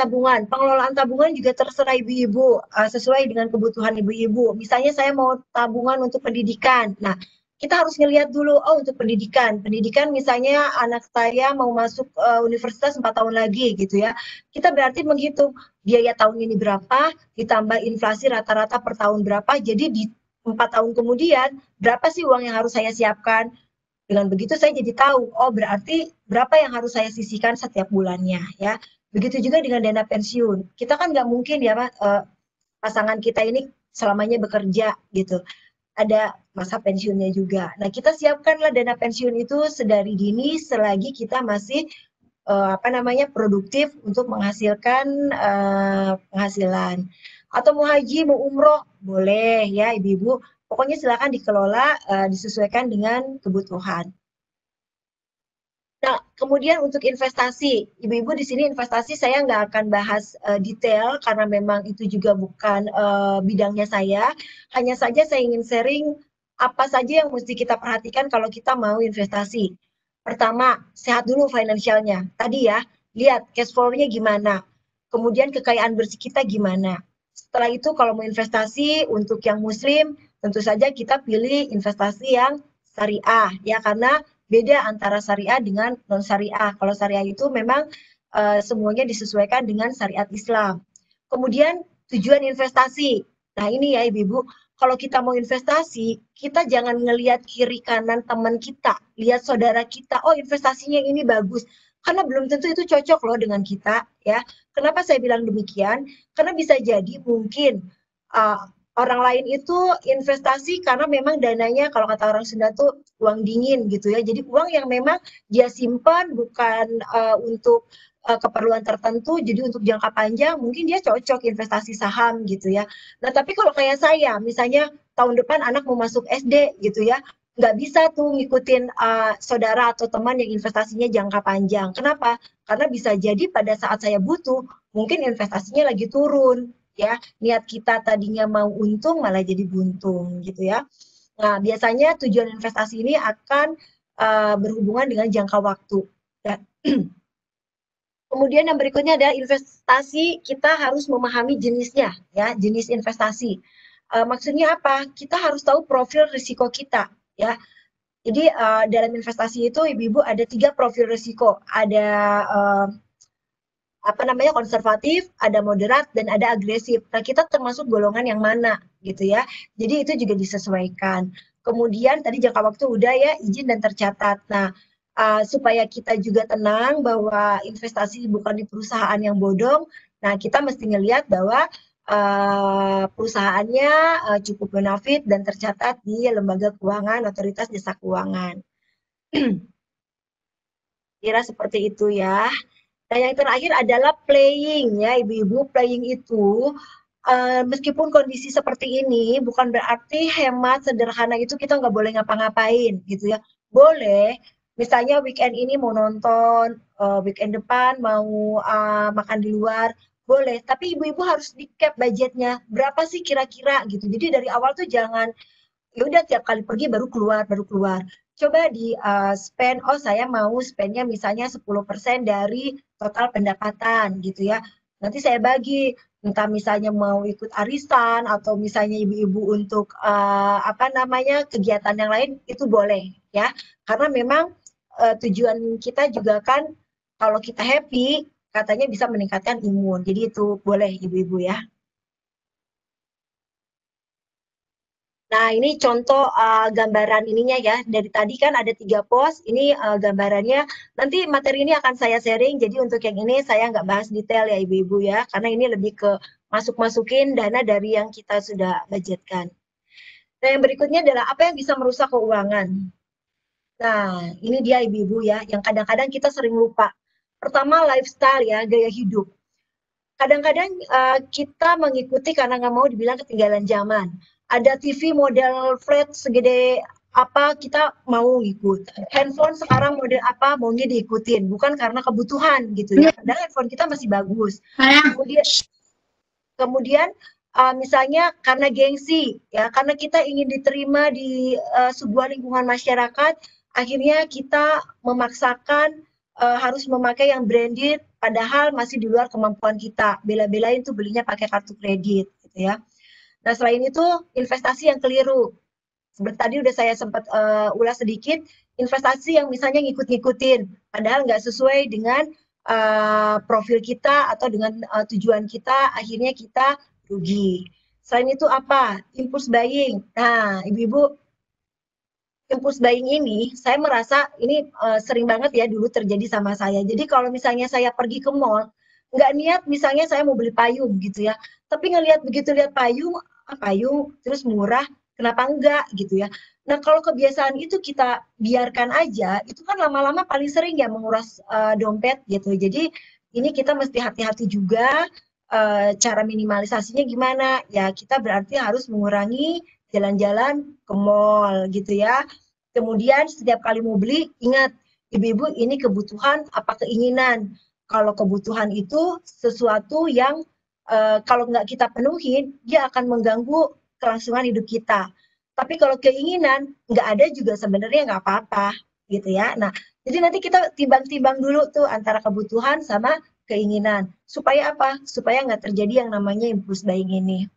tabungan juga terserah ibu-ibu, sesuai dengan kebutuhan ibu-ibu. Misalnya saya mau tabungan untuk pendidikan. Nah, kita harus ngelihat dulu, oh untuk pendidikan. Pendidikan misalnya anak saya mau masuk universitas 4 tahun lagi gitu ya. Kita berarti menghitung biaya tahun ini berapa, ditambah inflasi rata-rata per tahun berapa. Jadi di 4 tahun kemudian, berapa sih uang yang harus saya siapkan? Dengan begitu saya jadi tahu, oh berarti berapa yang harus saya sisihkan setiap bulannya ya. Begitu juga dengan dana pensiun. Kita kan nggak mungkin ya Pak, pasangan kita ini selamanya bekerja gitu. Ada masa pensiunnya juga. Nah, kita siapkanlah dana pensiun itu sedari dini selagi kita masih apa namanya produktif untuk menghasilkan penghasilan. Atau mau haji, mau umroh, boleh ya ibu-ibu. Pokoknya silakan dikelola disesuaikan dengan kebutuhan. Nah, kemudian untuk investasi, ibu-ibu di sini investasi saya nggak akan bahas detail karena memang itu juga bukan bidangnya saya. Hanya saja saya ingin sharing apa saja yang mesti kita perhatikan kalau kita mau investasi. Pertama, sehat dulu finansialnya. Tadi ya, lihat cash flow-nya gimana. Kemudian kekayaan bersih kita gimana. Setelah itu kalau mau investasi untuk yang muslim, tentu saja kita pilih investasi yang syariah ya karena beda antara syariah dengan non syariah. Kalau syariah itu memang semuanya disesuaikan dengan syariat Islam. Kemudian tujuan investasi. Nah ini ya ibu-ibu, kalau kita mau investasi, kita jangan ngelihat kiri kanan teman kita, lihat saudara kita, oh investasinya ini bagus. Karena belum tentu itu cocok loh dengan kita ya. Kenapa saya bilang demikian? Karena bisa jadi mungkin uh, orang lain itu investasi karena memang dananya kalau kata orang Sunda tuh uang dingin gitu ya. Jadi uang yang memang dia simpan bukan untuk keperluan tertentu, jadi untuk jangka panjang mungkin dia cocok investasi saham gitu ya. Nah tapi kalau kayak saya, misalnya tahun depan anak mau masuk SD gitu ya, nggak bisa tuh ngikutin saudara atau teman yang investasinya jangka panjang. Kenapa? Karena bisa jadi pada saat saya butuh, mungkin investasinya lagi turun ya, niat kita tadinya mau untung malah jadi buntung gitu ya. Nah, biasanya tujuan investasi ini akan berhubungan dengan jangka waktu. Ya. Kemudian yang berikutnya adalah investasi, kita harus memahami jenisnya, ya, jenis investasi. Maksudnya apa? Kita harus tahu profil risiko kita, ya. Jadi dalam investasi itu ibu-ibu ada 3 profil risiko. Ada apa namanya konservatif, ada moderat dan ada agresif. Nah, kita termasuk golongan yang mana gitu ya. Jadi itu juga disesuaikan. Kemudian tadi jangka waktu udah ya izin dan tercatat. Nah, supaya kita juga tenang bahwa investasi bukan di perusahaan yang bodong. Nah, kita mesti ngelihat bahwa perusahaannya cukup bonafit dan tercatat di lembaga keuangan, otoritas jasa keuangan. Kira seperti itu ya. Nah, yang terakhir adalah playing ya, ibu-ibu. Playing itu meskipun kondisi seperti ini bukan berarti hemat sederhana itu kita nggak boleh ngapa-ngapain gitu ya. Boleh, misalnya weekend ini mau nonton, weekend depan mau makan di luar, boleh. Tapi ibu-ibu harus di cap budgetnya. Berapa sih kira-kira gitu. Jadi dari awal tuh jangan ya udah tiap kali pergi baru keluar. Coba di spend, oh saya mau spendnya misalnya 10% dari total pendapatan gitu ya. Nanti saya bagi, entah misalnya mau ikut arisan atau misalnya ibu-ibu untuk apa namanya kegiatan yang lain itu boleh ya. Karena memang tujuan kita juga kan kalau kita happy katanya bisa meningkatkan imun. Jadi itu boleh ibu-ibu ya. Nah, ini contoh gambaran ininya ya. Dari tadi kan ada 3 pos, ini gambarannya. Nanti materi ini akan saya sharing, jadi untuk yang ini saya nggak bahas detail ya Ibu-Ibu ya, karena ini lebih ke masuk-masukin dana dari yang kita sudah budgetkan. Nah, yang berikutnya adalah apa yang bisa merusak keuangan. Nah, ini dia Ibu-Ibu ya, yang kadang-kadang kita sering lupa. Pertama, lifestyle ya, gaya hidup. Kadang-kadang kita mengikuti karena nggak mau dibilang ketinggalan zaman. Ada TV model flat segede apa kita mau ikut. Handphone sekarang model apa maunya diikutin, bukan karena kebutuhan gitu ya. Padahal handphone kita masih bagus. Kemudian kemudian misalnya karena gengsi ya, karena kita ingin diterima di sebuah lingkungan masyarakat, akhirnya kita memaksakan harus memakai yang branded padahal masih di luar kemampuan kita. Bela-belain tuh belinya pakai kartu kredit gitu ya. Nah, selain itu investasi yang keliru. Seperti tadi udah saya sempat ulas sedikit, investasi yang misalnya ngikut-ngikutin, padahal nggak sesuai dengan profil kita atau dengan tujuan kita, akhirnya kita rugi. Selain itu apa? Impulse buying. Nah, ibu-ibu, impulse buying ini saya merasa ini sering banget ya dulu terjadi sama saya. Jadi kalau misalnya saya pergi ke mall, nggak niat misalnya saya mau beli payung gitu ya, tapi ngelihat begitu lihat payung, payung terus murah, kenapa enggak gitu ya. Nah kalau kebiasaan itu kita biarkan aja, itu kan lama-lama paling sering ya menguras dompet gitu. Jadi ini kita mesti hati-hati juga cara minimalisasinya gimana ya, kita berarti harus mengurangi jalan-jalan ke mall gitu ya. Kemudian setiap kali mau beli, ingat ibu-ibu ini kebutuhan apa keinginan. Kalau kebutuhan itu sesuatu yang kalau nggak kita penuhin, dia akan mengganggu kelangsungan hidup kita. Tapi kalau keinginan nggak ada juga sebenarnya nggak apa-apa gitu ya. Nah, jadi nanti kita timbang-timbang dulu tuh antara kebutuhan sama keinginan. Supaya apa? Supaya nggak terjadi yang namanya impulse buying ini.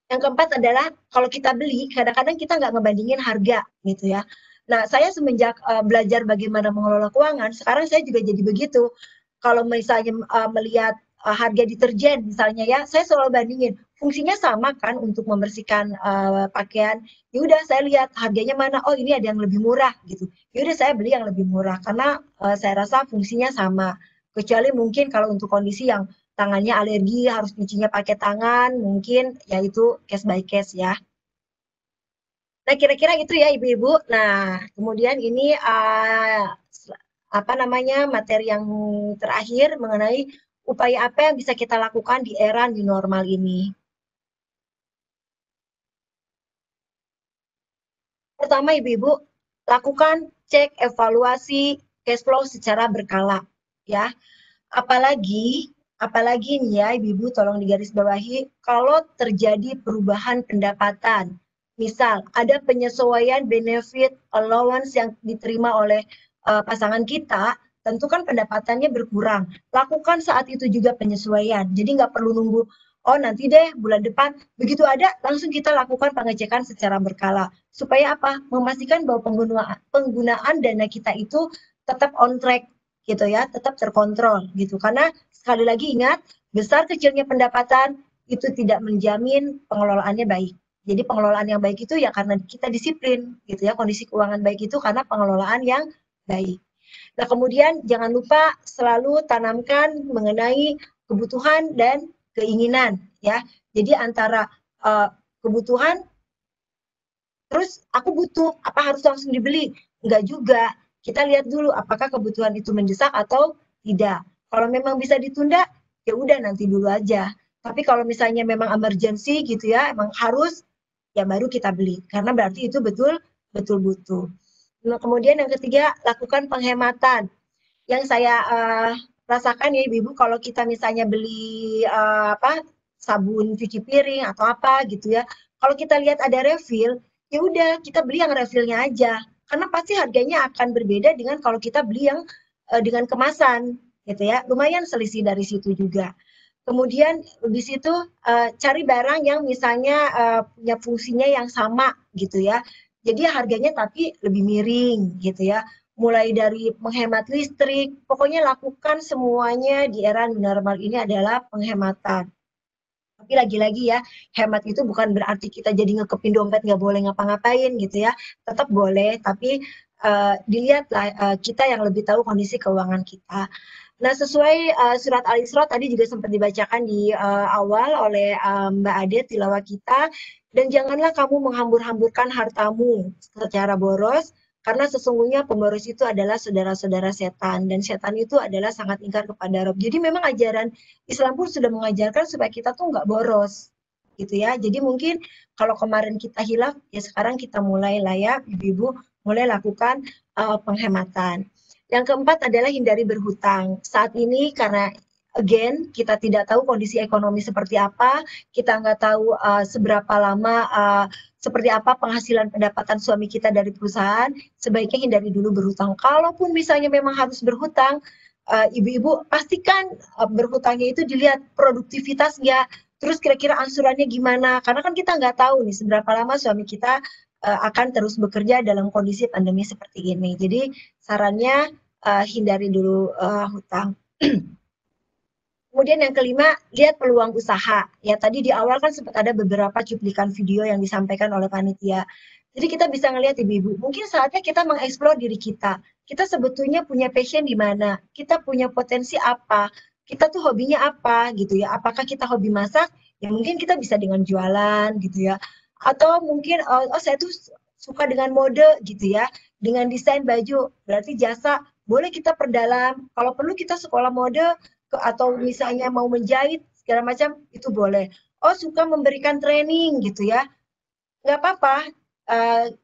Yang keempat adalah kalau kita beli, kadang-kadang kita nggak ngebandingin harga gitu ya. Nah, saya semenjak belajar bagaimana mengelola keuangan, sekarang saya juga jadi begitu. Kalau misalnya melihat harga deterjen misalnya ya, saya selalu bandingin fungsinya sama kan untuk membersihkan pakaian. Ya udah saya lihat harganya mana, oh ini ada yang lebih murah gitu. Ya udah saya beli yang lebih murah karena saya rasa fungsinya sama. Kecuali mungkin kalau untuk kondisi yang tangannya alergi harus nyucinya pakai tangan, mungkin ya itu case by case ya. Nah, kira-kira itu ya Ibu-ibu. Nah, kemudian ini apa namanya materi yang terakhir mengenai upaya apa yang bisa kita lakukan di era new normal ini. Pertama Ibu-ibu, lakukan cek evaluasi cash flow secara berkala ya. Apalagi apalagi nih ya Ibu-ibu tolong digarisbawahi kalau terjadi perubahan pendapatan. Misal ada penyesuaian benefit allowance yang diterima oleh pasangan kita, tentu kan pendapatannya berkurang. Lakukan saat itu juga penyesuaian. Jadi nggak perlu nunggu, oh nanti deh bulan depan. Begitu ada, langsung kita lakukan pengecekan secara berkala. Supaya apa? Memastikan bahwa penggunaan dana kita itu tetap on track gitu ya, tetap terkontrol gitu. Karena sekali lagi ingat, besar kecilnya pendapatan itu tidak menjamin pengelolaannya baik. Jadi pengelolaan yang baik itu ya karena kita disiplin gitu ya, kondisi keuangan baik itu karena pengelolaan yang baik. Nah, kemudian jangan lupa selalu tanamkan mengenai kebutuhan dan keinginan ya. Jadi antara kebutuhan terus aku butuh, apa harus langsung dibeli? Enggak juga. Kita lihat dulu apakah kebutuhan itu mendesak atau tidak. Kalau memang bisa ditunda, ya udah nanti dulu aja. Tapi kalau misalnya memang emergency gitu ya, emang harus, ya baru kita beli. Karena berarti itu betul butuh. Nah, kemudian yang ketiga, lakukan penghematan. Yang saya rasakan ya ibu-ibu kalau kita misalnya beli apa sabun cuci piring atau apa gitu ya, kalau kita lihat ada refill, ya udah kita beli yang refillnya aja. Karena pasti harganya akan berbeda dengan kalau kita beli yang dengan kemasan gitu ya. Lumayan selisih dari situ juga. Kemudian di situ cari barang yang misalnya punya fungsinya yang sama gitu ya. Jadi harganya tapi lebih miring gitu ya. Mulai dari menghemat listrik, pokoknya lakukan semuanya di era new normal ini adalah penghematan. Tapi lagi-lagi ya, hemat itu bukan berarti kita jadi ngekepin dompet nggak boleh ngapa-ngapain gitu ya. Tetap boleh, tapi dilihatlah kita yang lebih tahu kondisi keuangan kita. Nah, sesuai surat Al-Isra tadi juga sempat dibacakan di awal oleh Mbak Ade tilawah kita, dan janganlah kamu menghambur-hamburkan hartamu secara boros, karena sesungguhnya pemboros itu adalah saudara-saudara setan, dan setan itu adalah sangat ingkar kepada Rob. Jadi memang ajaran Islam pun sudah mengajarkan supaya kita tuh nggak boros. gitu ya. Jadi mungkin kalau kemarin kita hilaf, ya sekarang kita mulai lah ya, ibu-ibu mulai lakukan penghematan. Yang keempat adalah hindari berhutang. Saat ini karena again kita tidak tahu kondisi ekonomi seperti apa, kita nggak tahu seberapa lama seperti apa penghasilan pendapatan suami kita dari perusahaan, sebaiknya hindari dulu berhutang. Kalaupun misalnya memang harus berhutang, ibu-ibu pastikan berhutangnya itu dilihat produktivitasnya, terus kira-kira angsurannya gimana, karena kan kita nggak tahu nih seberapa lama suami kita akan terus bekerja dalam kondisi pandemi seperti ini. Jadi sarannya hindari dulu hutang. Kemudian yang kelima, lihat peluang usaha. Ya tadi di awal kan sempat ada beberapa cuplikan video yang disampaikan oleh panitia. Jadi kita bisa ngelihat ibu-ibu, mungkin saatnya kita mengeksplor diri kita. Kita sebetulnya punya passion di mana? Kita punya potensi apa? Kita tuh hobinya apa gitu ya? Apakah kita hobi masak? Ya mungkin kita bisa dengan jualan gitu ya. Atau mungkin oh saya tuh suka dengan mode gitu ya, dengan desain baju. Berarti jasa boleh kita perdalam. Kalau perlu kita sekolah mode atau misalnya mau menjahit segala macam itu boleh. Oh suka memberikan training gitu ya, nggak apa-apa.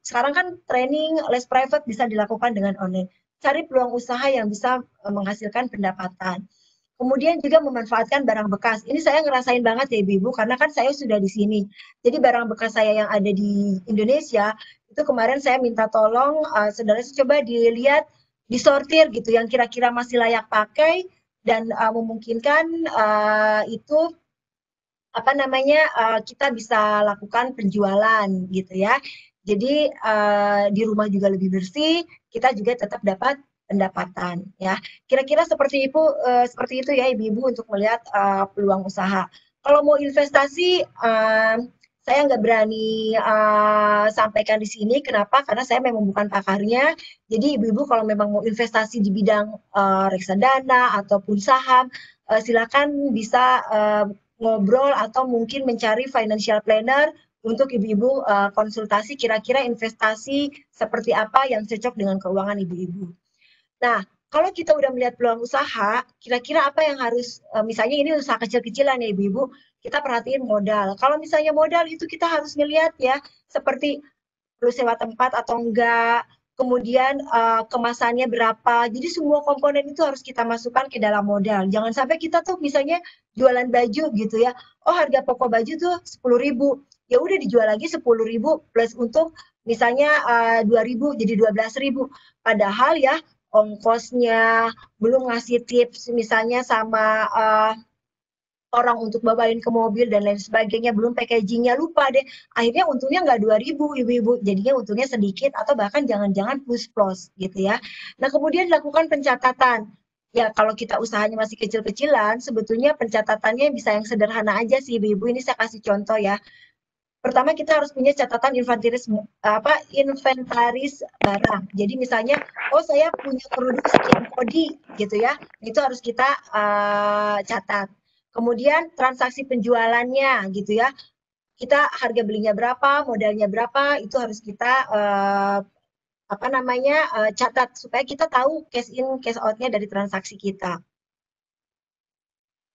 Sekarang kan training les private bisa dilakukan dengan online. Cari peluang usaha yang bisa menghasilkan pendapatan. Kemudian juga memanfaatkan barang bekas. Ini saya ngerasain banget ya ibu-ibu, karena kan saya sudah di sini. Jadi barang bekas saya yang ada di Indonesia, itu kemarin saya minta tolong, saudara coba dilihat, disortir gitu, yang kira-kira masih layak pakai, dan memungkinkan itu apa namanya kita bisa lakukan penjualan gitu ya. Jadi di rumah juga lebih bersih, kita juga tetap dapat pendapatan ya. Kira-kira seperti itu ya ibu-ibu untuk melihat peluang usaha. Kalau mau investasi saya nggak berani sampaikan di sini. Kenapa? Karena saya memang bukan pakarnya. Jadi ibu-ibu kalau memang mau investasi di bidang reksadana ataupun saham, silakan bisa ngobrol atau mungkin mencari financial planner untuk ibu-ibu konsultasi kira-kira investasi seperti apa yang cocok dengan keuangan ibu-ibu. Nah, kalau kita udah melihat peluang usaha, kira-kira apa yang harus, misalnya ini usaha kecil-kecilan ya ibu-ibu, kita perhatiin modal. Kalau misalnya modal itu kita harus ngelihat ya, seperti perlu sewa tempat atau enggak, kemudian kemasannya berapa. Jadi semua komponen itu harus kita masukkan ke dalam modal. Jangan sampai kita tuh misalnya jualan baju gitu ya, oh harga pokok baju tuh 10.000, ya udah dijual lagi 10.000 plus untuk misalnya 2.000 jadi 12.000. Padahal ya ongkosnya belum ngasih tips misalnya sama orang untuk bawain ke mobil dan lain sebagainya, belum packagingnya, lupa deh. Akhirnya untungnya nggak 2.000 ibu-ibu, jadinya untungnya sedikit atau bahkan jangan-jangan plus-plus gitu ya. Nah kemudian lakukan pencatatan. Ya kalau kita usahanya masih kecil-kecilan, sebetulnya pencatatannya bisa yang sederhana aja sih ibu-ibu. Ini saya kasih contoh ya. Pertama kita harus punya catatan inventaris barang. Jadi misalnya, oh saya punya produk sekian kodi gitu ya, itu harus kita catat. Kemudian transaksi penjualannya gitu ya, kita harga belinya berapa, modalnya berapa, itu harus kita catat supaya kita tahu cash in cash outnya dari transaksi kita.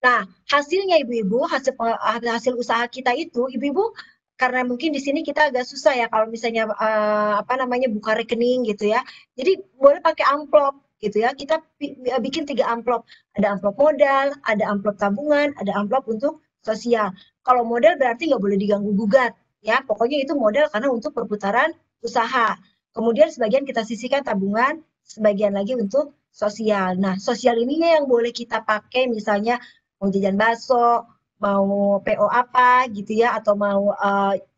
Nah, hasilnya ibu-ibu, hasil usaha kita itu, ibu-ibu karena mungkin di sini kita agak susah ya kalau misalnya buka rekening gitu ya. Jadi boleh pakai amplop gitu ya. Kita bikin 3 amplop. Ada amplop modal, ada amplop tabungan, ada amplop untuk sosial. Kalau modal berarti nggak boleh diganggu gugat ya. Pokoknya itu modal karena untuk perputaran usaha. Kemudian sebagian kita sisihkan tabungan, sebagian lagi untuk sosial. Nah, sosial ininya yang boleh kita pakai misalnya mau jajan bakso, mau PO apa gitu ya, atau mau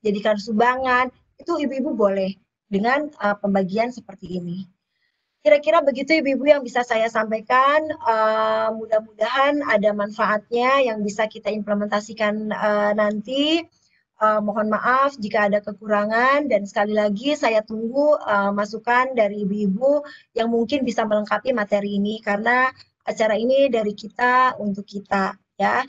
jadikan sumbangan, itu ibu-ibu boleh dengan pembagian seperti ini. Kira-kira begitu ibu-ibu yang bisa saya sampaikan. Mudah-mudahan ada manfaatnya yang bisa kita implementasikan nanti. Mohon maaf jika ada kekurangan dan sekali lagi saya tunggu masukan dari ibu-ibu yang mungkin bisa melengkapi materi ini karena acara ini dari kita untuk kita ya.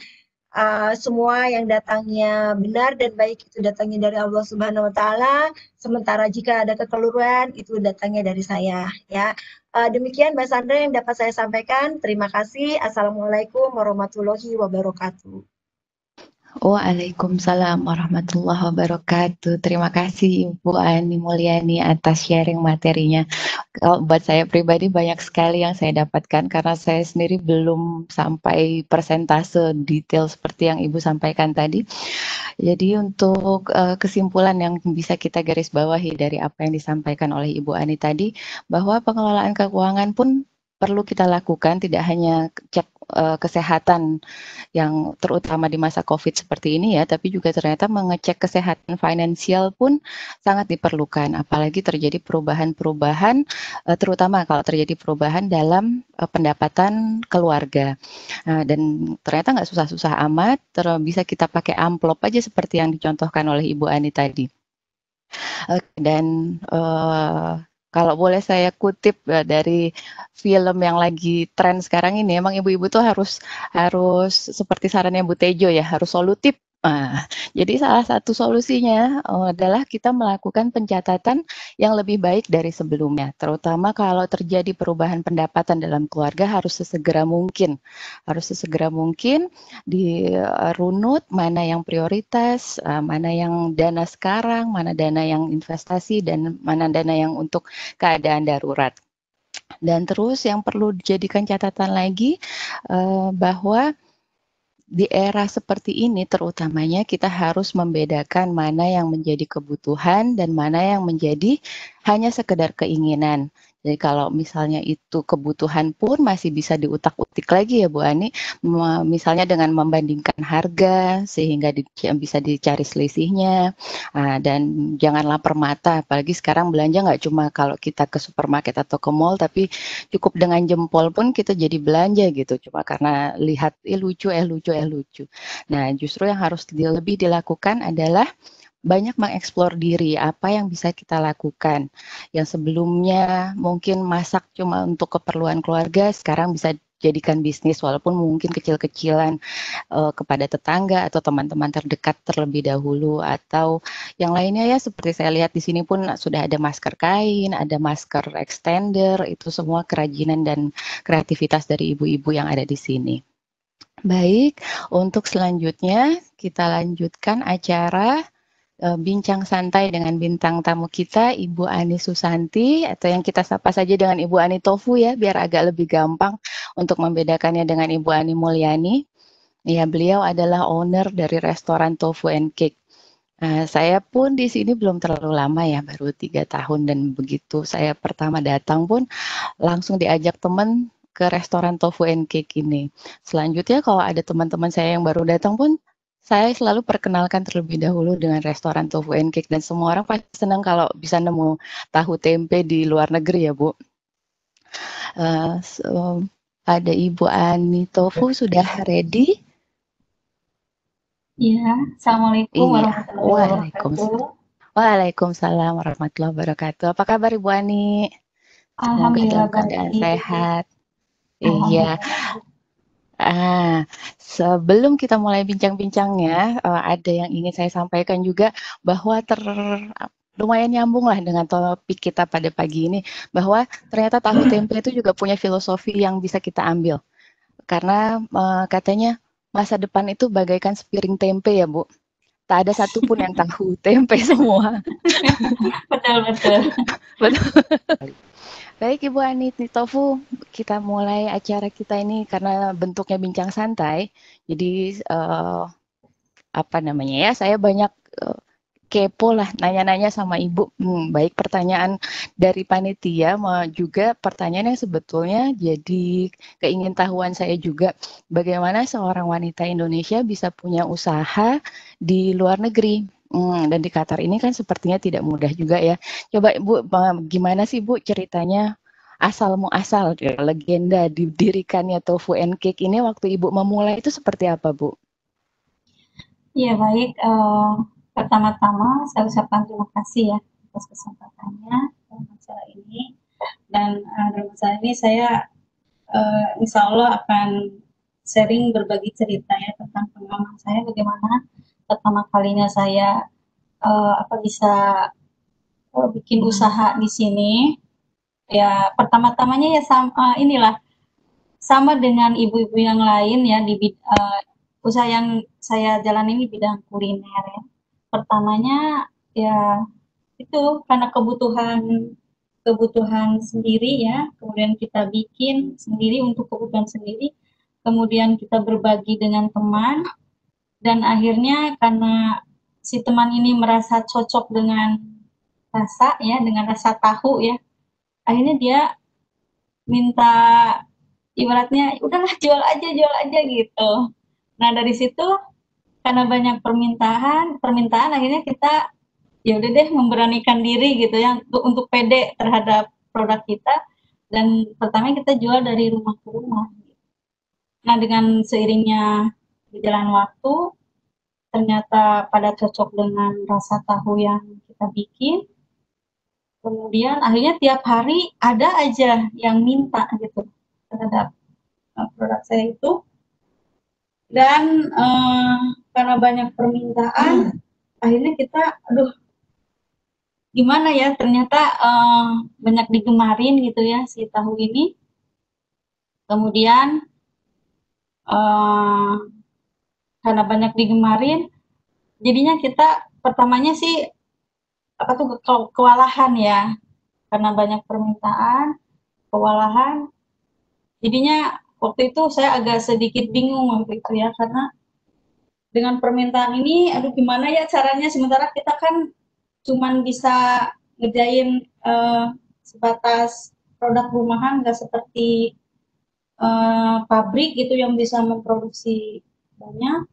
Semua yang datangnya benar dan baik itu datangnya dari Allah Subhanahu wa taala, sementara jika ada kekeliruan itu datangnya dari saya ya. Demikian Mbak Sandra yang dapat saya sampaikan. Terima kasih. Assalamualaikum warahmatullahi wabarakatuh. Waalaikumsalam warahmatullahi wabarakatuh. Terima kasih Ibu Ani Mulyani atas sharing materinya. Kalau buat saya pribadi banyak sekali yang saya dapatkan karena saya sendiri belum sampai persentase detail seperti yang Ibu sampaikan tadi. Jadi untuk kesimpulan yang bisa kita garis bawahi dari apa yang disampaikan oleh Ibu Ani tadi, bahwa pengelolaan keuangan pun perlu kita lakukan, tidak hanya cek kesehatan yang terutama di masa COVID seperti ini ya, tapi juga ternyata mengecek kesehatan finansial pun sangat diperlukan, apalagi terjadi perubahan-perubahan, terutama kalau terjadi perubahan dalam pendapatan keluarga. Dan ternyata nggak susah-susah amat, bisa kita pakai amplop aja seperti yang dicontohkan oleh Ibu Ani tadi. Dan kalau boleh saya kutip dari film yang lagi tren sekarang ini, emang ibu-ibu tuh harus harus seperti sarannya Bu Tejo ya, harus solutif. Jadi salah satu solusinya adalah kita melakukan pencatatan yang lebih baik dari sebelumnya, terutama kalau terjadi perubahan pendapatan dalam keluarga harus sesegera mungkin dirunut mana yang prioritas, mana yang dana sekarang, mana dana yang investasi, dan mana dana yang untuk keadaan darurat. Dan terus yang perlu dijadikan catatan lagi bahwa di era seperti ini terutamanya kita harus membedakan mana yang menjadi kebutuhan dan mana yang menjadi hanya sekedar keinginan. Jadi kalau misalnya itu kebutuhan pun masih bisa diutak-utik lagi ya Bu Ani, misalnya dengan membandingkan harga sehingga bisa dicari selisihnya. Dan jangan lapar mata, apalagi sekarang belanja nggak cuma kalau kita ke supermarket atau ke mall, tapi cukup dengan jempol pun kita jadi belanja gitu, cuma karena lihat lucu, lucu, lucu. Nah, justru yang harus lebih dilakukan adalah banyak mengeksplor diri, apa yang bisa kita lakukan. Yang sebelumnya mungkin masak cuma untuk keperluan keluarga, sekarang bisa jadikan bisnis walaupun mungkin kecil-kecilan kepada tetangga atau teman-teman terdekat terlebih dahulu, atau yang lainnya ya seperti saya lihat di sini pun sudah ada masker kain, ada masker extender, itu semua kerajinan dan kreativitas dari ibu-ibu yang ada di sini. Baik, untuk selanjutnya kita lanjutkan acara bincang santai dengan bintang tamu kita, Ibu Ani Susanti, atau yang kita sapa saja dengan Ibu Ani Tofu ya, biar agak lebih gampang untuk membedakannya dengan Ibu Ani Mulyani. Ya, beliau adalah owner dari restoran Tofu and Cake. Saya pun di sini belum terlalu lama ya, baru 3 tahun, dan begitu saya pertama datang pun langsung diajak teman ke restoran Tofu and Cake ini. Selanjutnya kalau ada teman-teman saya yang baru datang pun, saya selalu perkenalkan terlebih dahulu dengan restoran Tofu and Cake, dan semua orang pasti senang kalau bisa nemu tahu tempe di luar negeri ya Bu. Ada Ibu Ani Tofu sudah ready? Iya, Assalamualaikum Iya, warahmatullahi wabarakatuh. Waalaikumsalam warahmatullahi wabarakatuh. Apa kabar Ibu Ani? Semoga dalam Alhamdulillah keadaan baik. sehat. Iya. Alhamdulillah. Sebelum kita mulai bincang-bincangnya, ada yang ingin saya sampaikan juga bahwa lumayan nyambung lah dengan topik kita pada pagi ini, bahwa ternyata tahu tempe itu juga punya filosofi yang bisa kita ambil. Karena katanya masa depan itu bagaikan sepiring tempe ya Bu. Tak ada satupun yang tahu tempe semua. Betul, betul. Betul. Baik Ibu Ani Tofu, kita mulai acara kita ini karena bentuknya bincang santai. Jadi apa namanya ya? Saya banyak kepo lah, nanya-nanya sama Ibu. Baik pertanyaan dari panitia, juga pertanyaan yang sebetulnya jadi keingintahuan saya juga. Bagaimana seorang wanita Indonesia bisa punya usaha di luar negeri? Dan di Qatar ini kan sepertinya tidak mudah juga ya. Coba Ibu, gimana sih Bu ceritanya asal muasal legenda didirikannya Tofu and Cake ini waktu Ibu memulai itu seperti apa Bu? Iya, baik. Pertama-tama saya ucapkan terima kasih ya atas kesempatannya dalam acara ini. Dan dalam acara ini saya insya Allah akan sharing berbagi cerita ya tentang pengalaman saya bagaimana pertama kalinya saya bisa bikin usaha di sini. Ya pertama-tamanya ya sama inilah sama dengan ibu-ibu yang lain ya usaha yang saya jalan ini bidang kuliner ya. Pertamanya ya itu karena kebutuhan sendiri ya, kemudian kita bikin sendiri untuk kebutuhan sendiri, kemudian kita berbagi dengan teman, dan akhirnya karena si teman ini merasa cocok dengan rasa ya, dengan rasa tahu ya, akhirnya dia minta ibaratnya udahlah jual aja gitu. Nah dari situ karena banyak permintaan akhirnya kita ya udah deh memberanikan diri gitu ya untuk pede terhadap produk kita, dan pertama kita jual dari rumah ke rumah. Nah dengan seiringnya berjalan waktu ternyata pada cocok dengan rasa tahu yang kita bikin, kemudian akhirnya tiap hari ada aja yang minta gitu terhadap produk saya itu, dan karena banyak permintaan akhirnya kita aduh gimana ya, ternyata banyak digemarin gitu ya si tahu ini. Kemudian karena banyak digemarin jadinya kita pertamanya sih apa tuh kewalahan ya, karena banyak permintaan, kewalahan. Jadinya waktu itu saya agak sedikit bingung waktu itu ya, karena dengan permintaan ini aduh gimana ya caranya, sementara kita kan cuman bisa ngerjain sebatas produk rumahan, nggak seperti pabrik gitu yang bisa memproduksi banyak.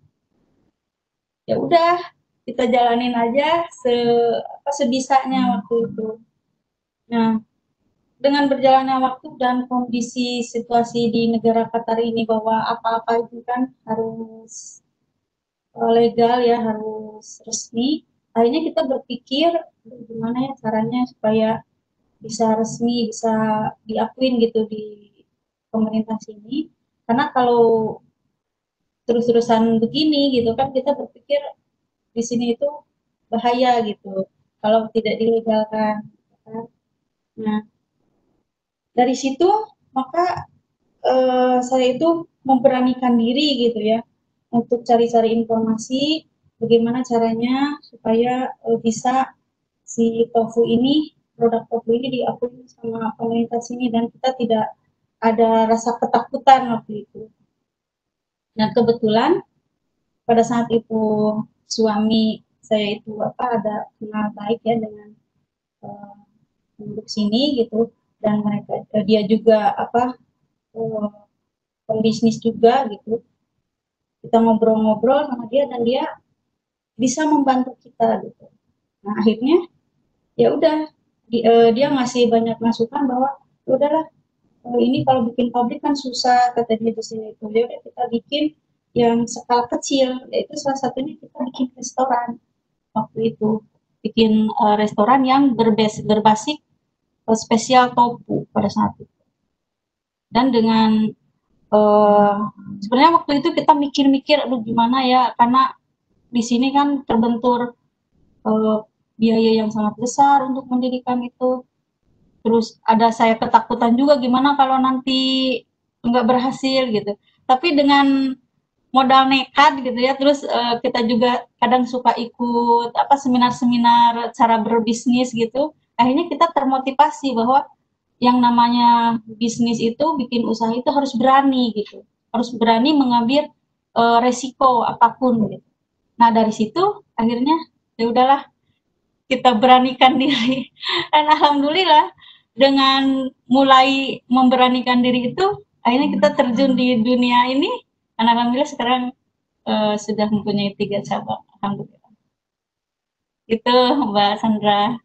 Ya udah kita jalanin aja sebisanya waktu itu. Nah dengan berjalannya waktu dan kondisi situasi di negara Qatar ini bahwa apa-apa itu kan harus legal ya, harus resmi. Akhirnya kita berpikir gimana ya caranya supaya bisa resmi, bisa diakuin gitu di pemerintah sini. Karena kalau terus-terusan begini gitu kan kita berpikir di sini itu bahaya gitu kalau tidak dilegalkan. Nah dari situ maka saya itu memberanikan diri gitu ya untuk cari-cari informasi bagaimana caranya supaya bisa si tofu ini, produk tofu ini diakui sama pemerintah sini dan kita tidak ada rasa ketakutan waktu itu. Nah kebetulan pada saat itu suami saya itu ada kenal baik ya dengan penduduk sini gitu, dan dia juga pembisnis juga gitu. Kita ngobrol-ngobrol sama dia dan dia bisa membantu kita gitu. Nah akhirnya ya udah dia ngasih banyak masukan bahwa udahlah ini kalau bikin pabrik kan susah kata dia di sini itu. Ya udah kita bikin yang skala kecil, yaitu salah satunya kita bikin restoran waktu itu, bikin restoran yang berbasis spesial tofu pada saat itu. Dan dengan sebenarnya waktu itu kita mikir-mikir aduh gimana ya, karena di sini kan terbentur biaya yang sangat besar untuk mendirikan itu. Terus ada saya ketakutan juga gimana kalau nanti nggak berhasil gitu. Tapi dengan modal nekat gitu ya, terus kita juga kadang suka ikut seminar-seminar cara berbisnis gitu. Akhirnya kita termotivasi bahwa yang namanya bisnis itu, bikin usaha itu harus berani gitu, harus berani mengambil resiko apapun gitu. Nah dari situ akhirnya ya udahlah kita beranikan diri, dan alhamdulillah dengan mulai memberanikan diri itu akhirnya kita terjun di dunia ini, dan alhamdulillah sekarang sudah mempunyai 3 cabang, alhamdulillah. Itu Mbak Sandra,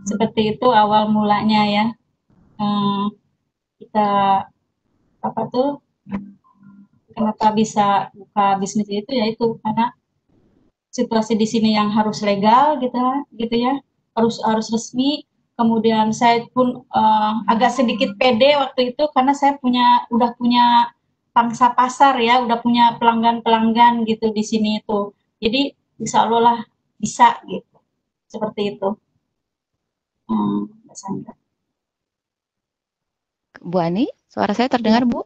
seperti itu awal mulanya ya. Kita kenapa bisa buka bisnis itu ya itu karena situasi di sini yang harus legal gitu ya, harus resmi. Kemudian saya pun agak sedikit pede waktu itu karena saya udah punya pangsa pasar ya, udah punya pelanggan gitu di sini itu. Jadi insya Allah lah bisa gitu, seperti itu. Bu Ani, suara saya terdengar Bu?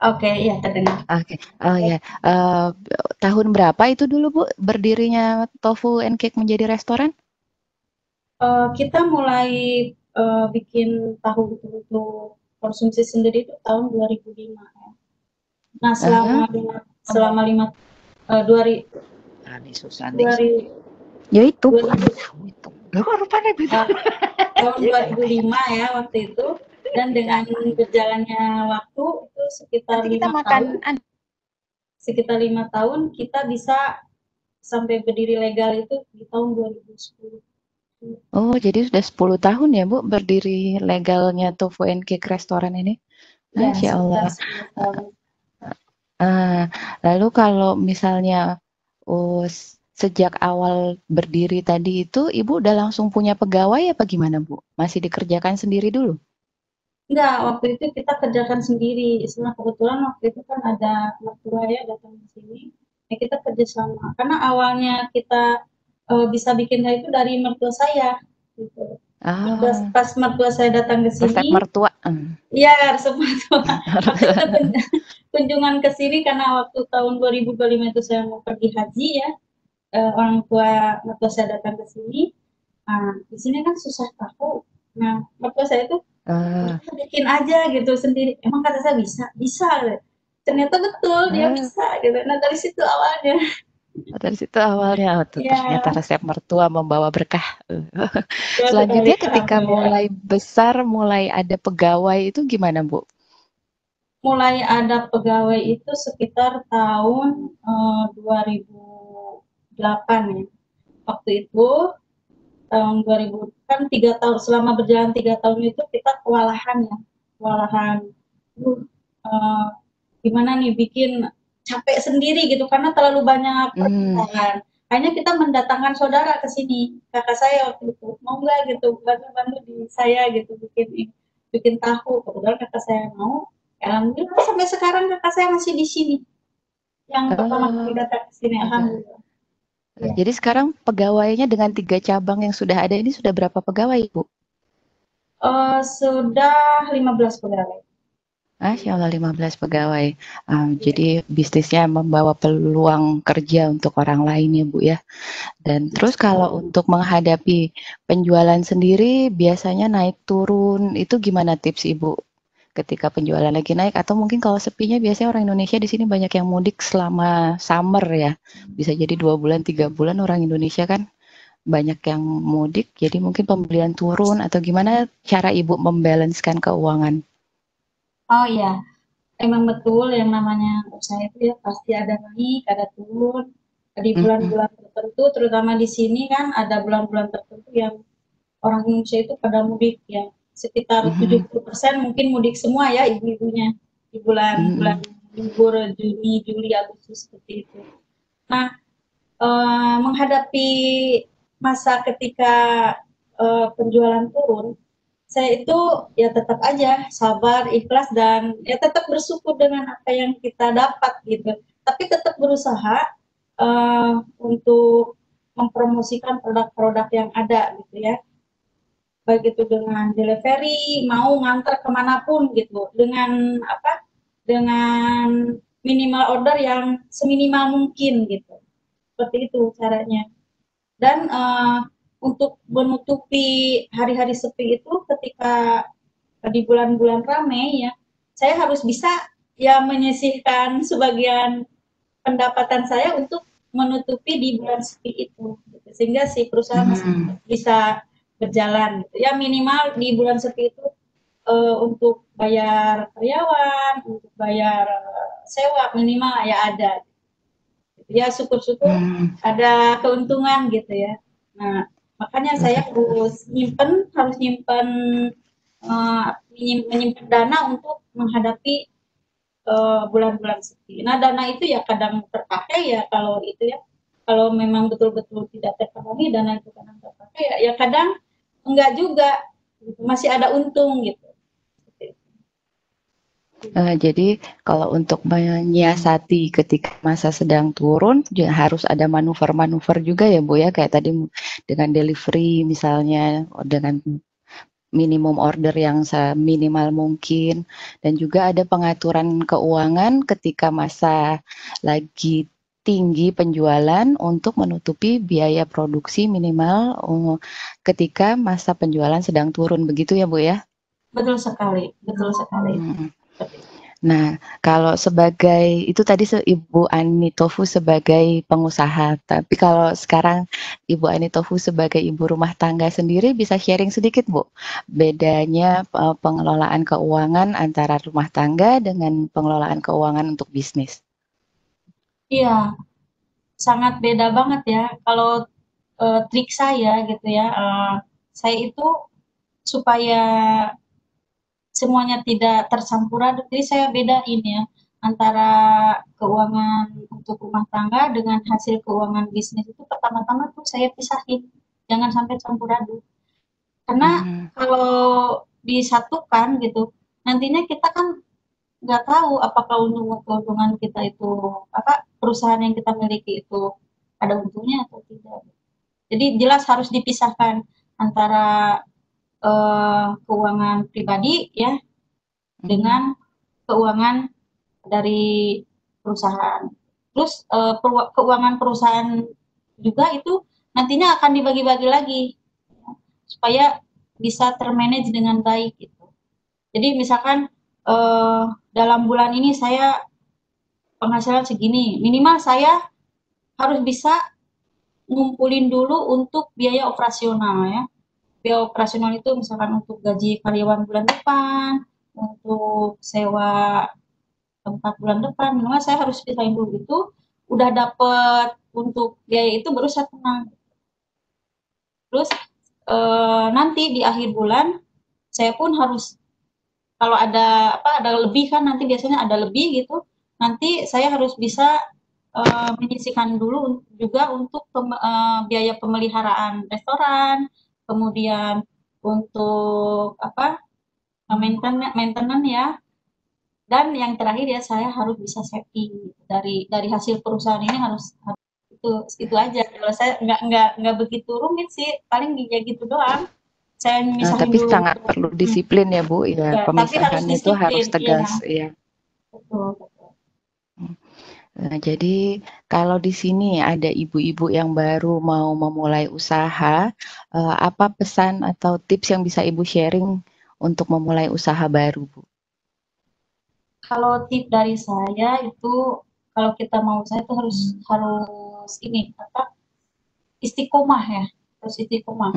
Oke, iya terdengar. Oke, oh ya, tahun berapa itu dulu Bu berdirinya Tofu and Cake menjadi restoran? Kita mulai bikin tahu untuk konsumsi sendiri itu tahun 2005 ya. Nah, Aha, selama 5 dua ri- ini susah nih. dua ri- Ya itu, Bu, 2000 tahu itu. Gak kok rupanya gitu. eh, tahun 2005 ya waktu itu, dan dengan berjalannya waktu itu Nanti kita makan sekitar 5 tahun kita bisa sampai berdiri legal itu di tahun 2010. Oh, jadi sudah 10 tahun ya, Bu, berdiri legalnya Tofu and Cake restoran ini? Ya, Masya sekitar Allah. 10 tahun. Ah, lalu kalau misalnya sejak awal berdiri tadi itu, Ibu udah langsung punya pegawai apa gimana, Bu? Masih dikerjakan sendiri dulu? Enggak, waktu itu kita kerjakan sendiri. Istilah kebetulan waktu itu kan ada mertua ya datang ke sini. Ya kita kerja sama. Karena awalnya kita bisa bikinnya itu dari mertua saya. Gitu. Ah, Pas mertua saya datang ke resep sini, mertua. iya resep mertua. Waktu itu kunjungan ke sini karena waktu tahun 2025 itu saya mau pergi haji ya. Orang tua mertua saya datang ke sini. Nah, di sini kan susah tahu. Nah, mertua saya itu Ah, bikin aja gitu sendiri. Emang kata saya bisa, bisa. Ternyata betul dia ah, bisa gitu. Nah dari situ awalnya. dari situ awalnya, oh, tuh, ternyata Ya, resep mertua membawa berkah. betul sekali. Selanjutnya ketika Alhamdulillah. mulai besar, mulai ada pegawai itu gimana, Bu? Mulai ada pegawai itu sekitar tahun 2008 ya. Waktu itu tahun 2000 kan 3 tahun selama berjalan 3 tahun itu kita kewalahan ya, kewalahan. Uh, Gimana nih bikin capek sendiri gitu karena terlalu banyak Hmm, permintaan. Hanya kita mendatangkan saudara ke sini, kakak saya waktu itu mau nggak gitu bantu-bantu di saya gitu bikin tahu. Kebetulan kakak saya mau. Alhamdulillah sampai sekarang kakak saya masih di sini. Yang pertama kali oh, datang ke sini, alhamdulillah. Ya. jadi sekarang pegawainya dengan 3 cabang yang sudah ada ini sudah berapa pegawai, Bu? Sudah 15 pegawai. Masya Allah 15 pegawai. Ya. Jadi bisnisnya membawa peluang kerja untuk orang lain ya Bu ya. Dan terus kalau untuk menghadapi penjualan sendiri biasanya naik turun itu gimana tips Ibu? Ketika penjualan lagi naik atau mungkin kalau sepinya biasanya orang Indonesia di sini banyak yang mudik selama summer ya. Bisa jadi 2 bulan, 3 bulan orang Indonesia kan banyak yang mudik. Jadi mungkin pembelian turun atau gimana cara Ibu membalancekan keuangan? Oh iya, emang betul yang namanya usaha itu ya pasti ada naik, ada turun. Di Mhm, bulan-bulan tertentu, terutama di sini kan ada bulan-bulan tertentu yang orang Indonesia itu pada mudik ya. Sekitar mhm, 70% mungkin mudik semua ya ibu-ibunya di bulan-bulan mhm. libur Juni, Juli, Agustus seperti itu. Nah, menghadapi masa ketika penjualan turun, saya itu ya tetap aja sabar, ikhlas dan ya tetap bersyukur dengan apa yang kita dapat gitu. Tapi tetap berusaha untuk mempromosikan produk-produk yang ada gitu ya. Baik itu dengan delivery, mau ngantar kemanapun gitu, dengan apa? Dengan minimal order yang seminimal mungkin gitu. Seperti itu caranya. Dan untuk menutupi hari-hari sepi itu ketika di bulan-bulan ramai ya, saya harus bisa ya menyisihkan sebagian pendapatan saya untuk menutupi di bulan sepi itu, gitu. Sehingga si perusahaan masih Hmm, bisa berjalan. Gitu. Ya minimal di bulan sepi itu untuk bayar karyawan, untuk bayar sewa minimal ya ada. Ya syukur-syukur hmm, ada keuntungan gitu ya. Nah, makanya saya harus nyimpen menyimpan dana untuk menghadapi bulan-bulan sepi. Nah, dana itu ya kadang terpakai ya kalau itu ya. Kalau memang betul-betul tidak terpenuhi dana itu kadang terpakai ya, ya kadang enggak juga. Gitu. Masih ada untung gitu. jadi kalau untuk menyiasati ketika masa sedang turun, harus ada manuver-manuver juga ya Bu ya, kayak tadi dengan delivery misalnya, dengan minimum order yang seminimal mungkin, dan juga ada pengaturan keuangan ketika masa lagi tinggi penjualan untuk menutupi biaya produksi minimal ketika masa penjualan sedang turun, begitu ya Bu ya? Betul sekali, betul sekali. Hmm. Seperti itu. Nah, kalau sebagai itu tadi Ibu Ani Tofu sebagai pengusaha, tapi kalau sekarang Ibu Ani Tofu sebagai ibu rumah tangga sendiri bisa sharing sedikit Bu, bedanya pengelolaan keuangan antara rumah tangga dengan pengelolaan keuangan untuk bisnis. Iya, sangat beda banget ya. Kalau trik saya gitu ya, saya itu supaya semuanya tidak tercampur aduk, jadi saya bedain ya antara keuangan untuk rumah tangga dengan hasil keuangan bisnis itu pertama-tama tuh saya pisahin, jangan sampai campur aduk. Karena kalau disatukan gitu, nantinya kita kan nggak tahu apakah keuntungan kita itu apa perusahaan yang kita miliki itu ada untungnya atau tidak. Jadi jelas harus dipisahkan antara keuangan pribadi ya dengan keuangan dari perusahaan. Terus keuangan perusahaan juga itu nantinya akan dibagi-bagi lagi supaya bisa termanage dengan baik gitu. Jadi misalkan dalam bulan ini saya penghasilan segini, minimal saya harus bisa ngumpulin dulu untuk biaya operasional ya. Biaya operasional itu misalkan untuk gaji karyawan bulan depan, untuk sewa tempat bulan depan, minimal saya harus pisahin dulu itu, udah dapet untuk biaya itu baru saya tenang. Terus nanti di akhir bulan saya pun harus kalau ada lebih kan nanti biasanya ada lebih gitu, nanti saya harus bisa menyisihkan dulu juga untuk biaya pemeliharaan restoran, kemudian untuk maintenance ya, dan yang terakhir ya saya harus bisa saving dari hasil perusahaan ini harus itu aja. Kalau saya nggak begitu rumit sih, paling ya gitu doang. Saya Nah, misahin tapi dulu. sangat perlu disiplin ya Bu, ya Ya, tapi harus pemisahan itu harus disiplin, ya. tegas ya. Betul, betul. Nah, jadi kalau di sini ada ibu-ibu yang baru mau memulai usaha, apa pesan atau tips yang bisa Ibu sharing untuk memulai usaha baru, Bu? Kalau tip dari saya itu kalau kita mau usaha itu harus ini istiqomah ya, harus istiqomah.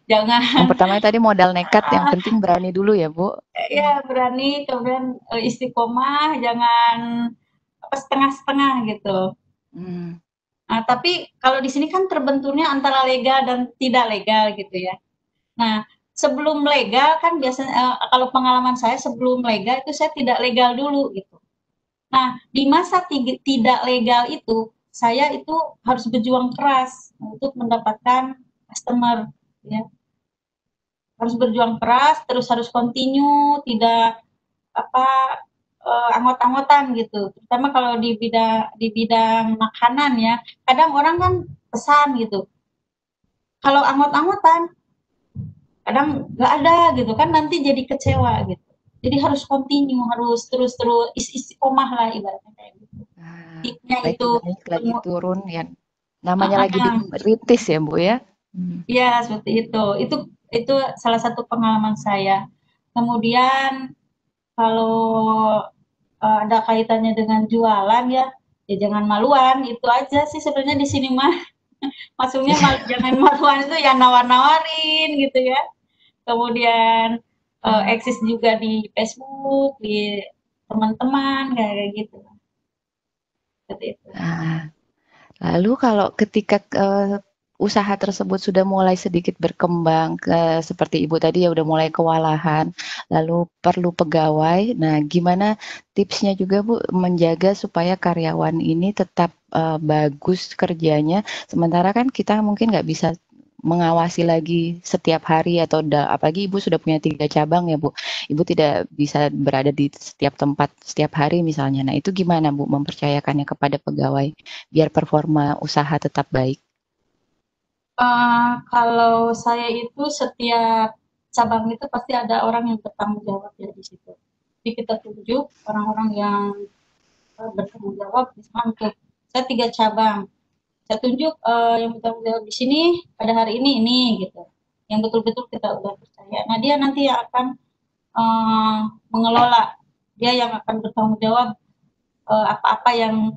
Jangan Yang pertama tadi modal nekat, yang penting berani dulu ya, Bu? ya berani, kemudian istiqomah, jangan setengah-setengah gitu. Nah, tapi kalau di sini kan terbenturnya antara legal dan tidak legal gitu ya. Nah, sebelum legal kan biasanya kalau pengalaman saya sebelum legal itu saya tidak legal dulu gitu. Nah, di masa tidak legal itu saya itu harus berjuang keras untuk mendapatkan customer ya. Harus berjuang keras, terus harus continue, tidak anggot-anggotan gitu. Terutama kalau di bidang makanan ya. Kadang orang kan pesan gitu. Kalau anggot-anggotan kadang nggak ada gitu kan nanti jadi kecewa gitu. Jadi harus continue, harus terus istiqomah lah ibaratnya kayak gitu. Tipnya itu lagi turun ya. Namanya lagi dirintis ya, Bu ya? Ya, seperti itu. Itu salah satu pengalaman saya. Kemudian kalau ada kaitannya dengan jualan ya jangan maluan, itu aja sih sebenarnya di sini mah. Maksudnya jangan maluan itu ya nawar-nawarin gitu ya. Kemudian eksis juga di Facebook, di teman-teman kayak gitu. Seperti itu. Lalu kalau ketika usaha tersebut sudah mulai sedikit berkembang seperti Ibu tadi ya udah mulai kewalahan, lalu perlu pegawai. Nah, gimana tipsnya juga Bu menjaga supaya karyawan ini tetap bagus kerjanya, sementara kan kita mungkin nggak bisa mengawasi lagi setiap hari atau apalagi Ibu sudah punya 3 cabang ya Bu. Ibu tidak bisa berada di setiap tempat setiap hari misalnya. Nah, itu gimana Bu mempercayakannya kepada pegawai biar performa usaha tetap baik? Kalau saya itu setiap cabang itu pasti ada orang yang bertanggung jawab ya di situ. Jadi kita tunjuk orang-orang yang bertanggung jawab. Misalnya untuk saya 3 cabang, saya tunjuk yang bertanggung jawab di sini pada hari ini gitu. Yang betul-betul kita udah percaya. Nah dia nanti yang akan mengelola, dia yang akan bertanggung jawab apa-apa yang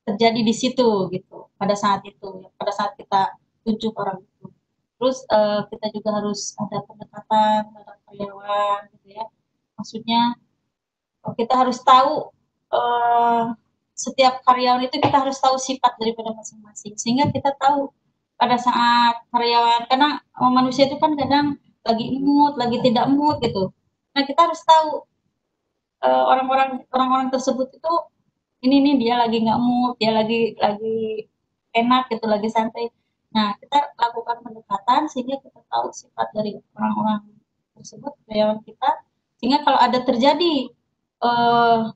terjadi di situ gitu pada saat itu ya, pada saat kita tunjuk orang itu. Terus kita juga harus ada pendekatan terhadap karyawan gitu ya. Maksudnya kita harus tahu setiap karyawan itu kita harus tahu sifat daripada masing-masing sehingga kita tahu pada saat karyawan, karena manusia itu kan kadang lagi mood, lagi tidak mood gitu. Nah kita harus tahu orang-orang tersebut itu ini nih dia lagi nggak mood, dia lagi enak gitu, lagi santai. Nah, kita lakukan pendekatan sehingga kita tahu sifat dari orang-orang tersebut, karyawan kita, sehingga kalau ada terjadi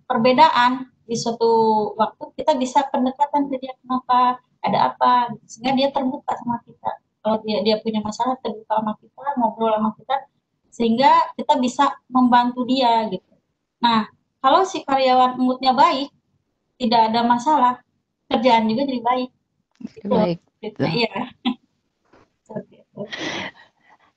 perbedaan di suatu waktu, kita bisa pendekatan ke dia kenapa, ada apa, sehingga dia terbuka sama kita. Kalau dia punya masalah, terbuka sama kita, ngobrol sama kita, sehingga kita bisa membantu dia gitu. Nah, kalau si karyawan moodnya baik, tidak ada masalah, kerjaan juga jadi baik. Itu Baik. iya. Seperti itu.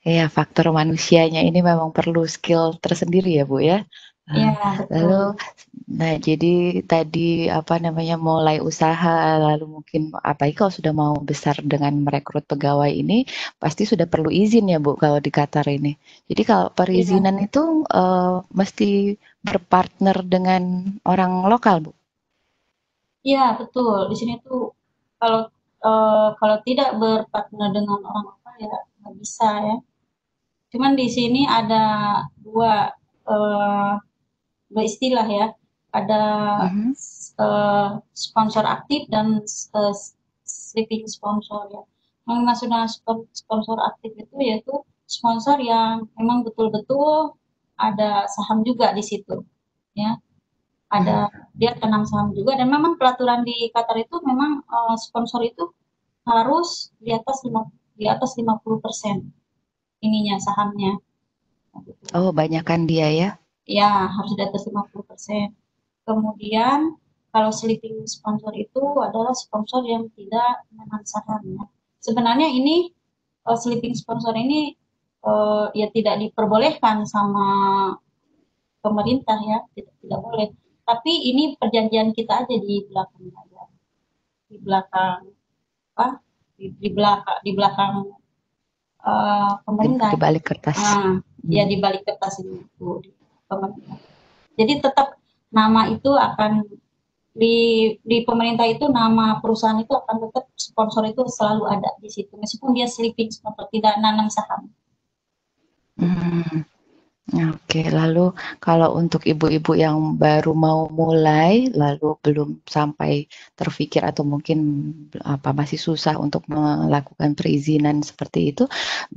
Ya, faktor manusianya ini memang perlu skill tersendiri ya, Bu ya. Iya, Lalu, betul. nah jadi tadi apa namanya mulai usaha, lalu mungkin apalagi kalau sudah mau besar dengan merekrut pegawai ini, pasti sudah perlu izin ya Bu kalau di Qatar ini. Jadi kalau Iya, perizinan itu mesti berpartner dengan orang lokal Bu. iya betul. Di sini tuh kalau kalau tidak berpartner dengan orang lokal ya nggak bisa ya. Cuman di sini ada dua eh, dua istilah ya. Ada Mhm. sponsor aktif dan sleeping sponsor ya. Yang dimaksud dengan sponsor aktif itu yaitu sponsor yang memang betul-betul ada saham juga di situ ya. Ada dia tanam saham juga dan memang peraturan di Qatar itu memang sponsor itu harus di atas 50% ininya sahamnya. Oh, banyakan dia ya. Ya, harus di atas 50%. Kemudian kalau sleeping sponsor itu adalah sponsor yang tidak menanam sahamnya. Sebenarnya ini sleeping sponsor ini ya tidak diperbolehkan sama pemerintah ya, tidak boleh. Tapi ini perjanjian kita aja di belakang aja, di belakang apa? Di belakang pemerintah. Di balik kertas. Ya di balik kertas itu di pemerintah. Jadi tetap nama itu akan di pemerintah itu nama perusahaan itu akan tetap sponsor itu selalu ada di situ meskipun dia sleeping sponsor tidak nanam saham. Hmm. Oke, lalu kalau untuk ibu-ibu yang baru mau mulai, lalu belum sampai terfikir atau mungkin masih susah untuk melakukan perizinan seperti itu,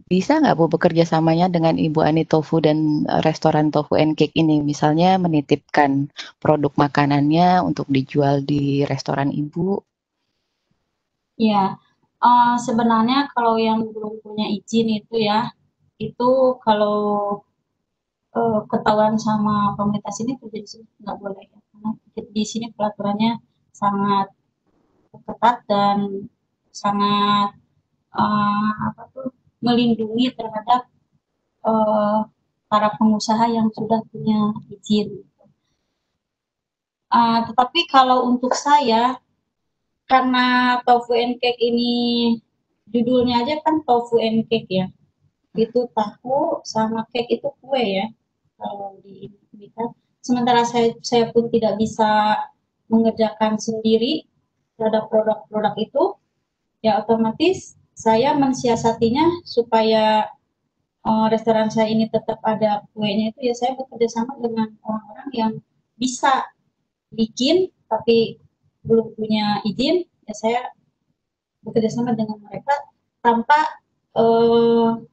bisa nggak Bu bekerja samanya dengan Ibu Ani Tofu dan restoran Tofu and Cake ini, misalnya menitipkan produk makanannya untuk dijual di restoran Ibu? Ya, sebenarnya kalau yang belum punya izin itu ya, itu kalau ketahuan sama pemerintah sini kerja di sini nggak boleh ya, karena di sini peraturannya sangat ketat dan sangat apa tuh melindungi terhadap para pengusaha yang sudah punya izin. Tetapi kalau untuk saya, karena tofu and cake ini judulnya aja kan tofu and cake ya, itu tahu sama cake itu kue ya. Kalau di ini kan, sementara saya pun tidak bisa mengerjakan sendiri terhadap produk-produk itu, ya otomatis saya mensiasatinya supaya restoran saya ini tetap ada kuenya itu ya saya bekerja sama dengan orang-orang yang bisa bikin tapi belum punya izin ya saya bekerja sama dengan mereka tanpa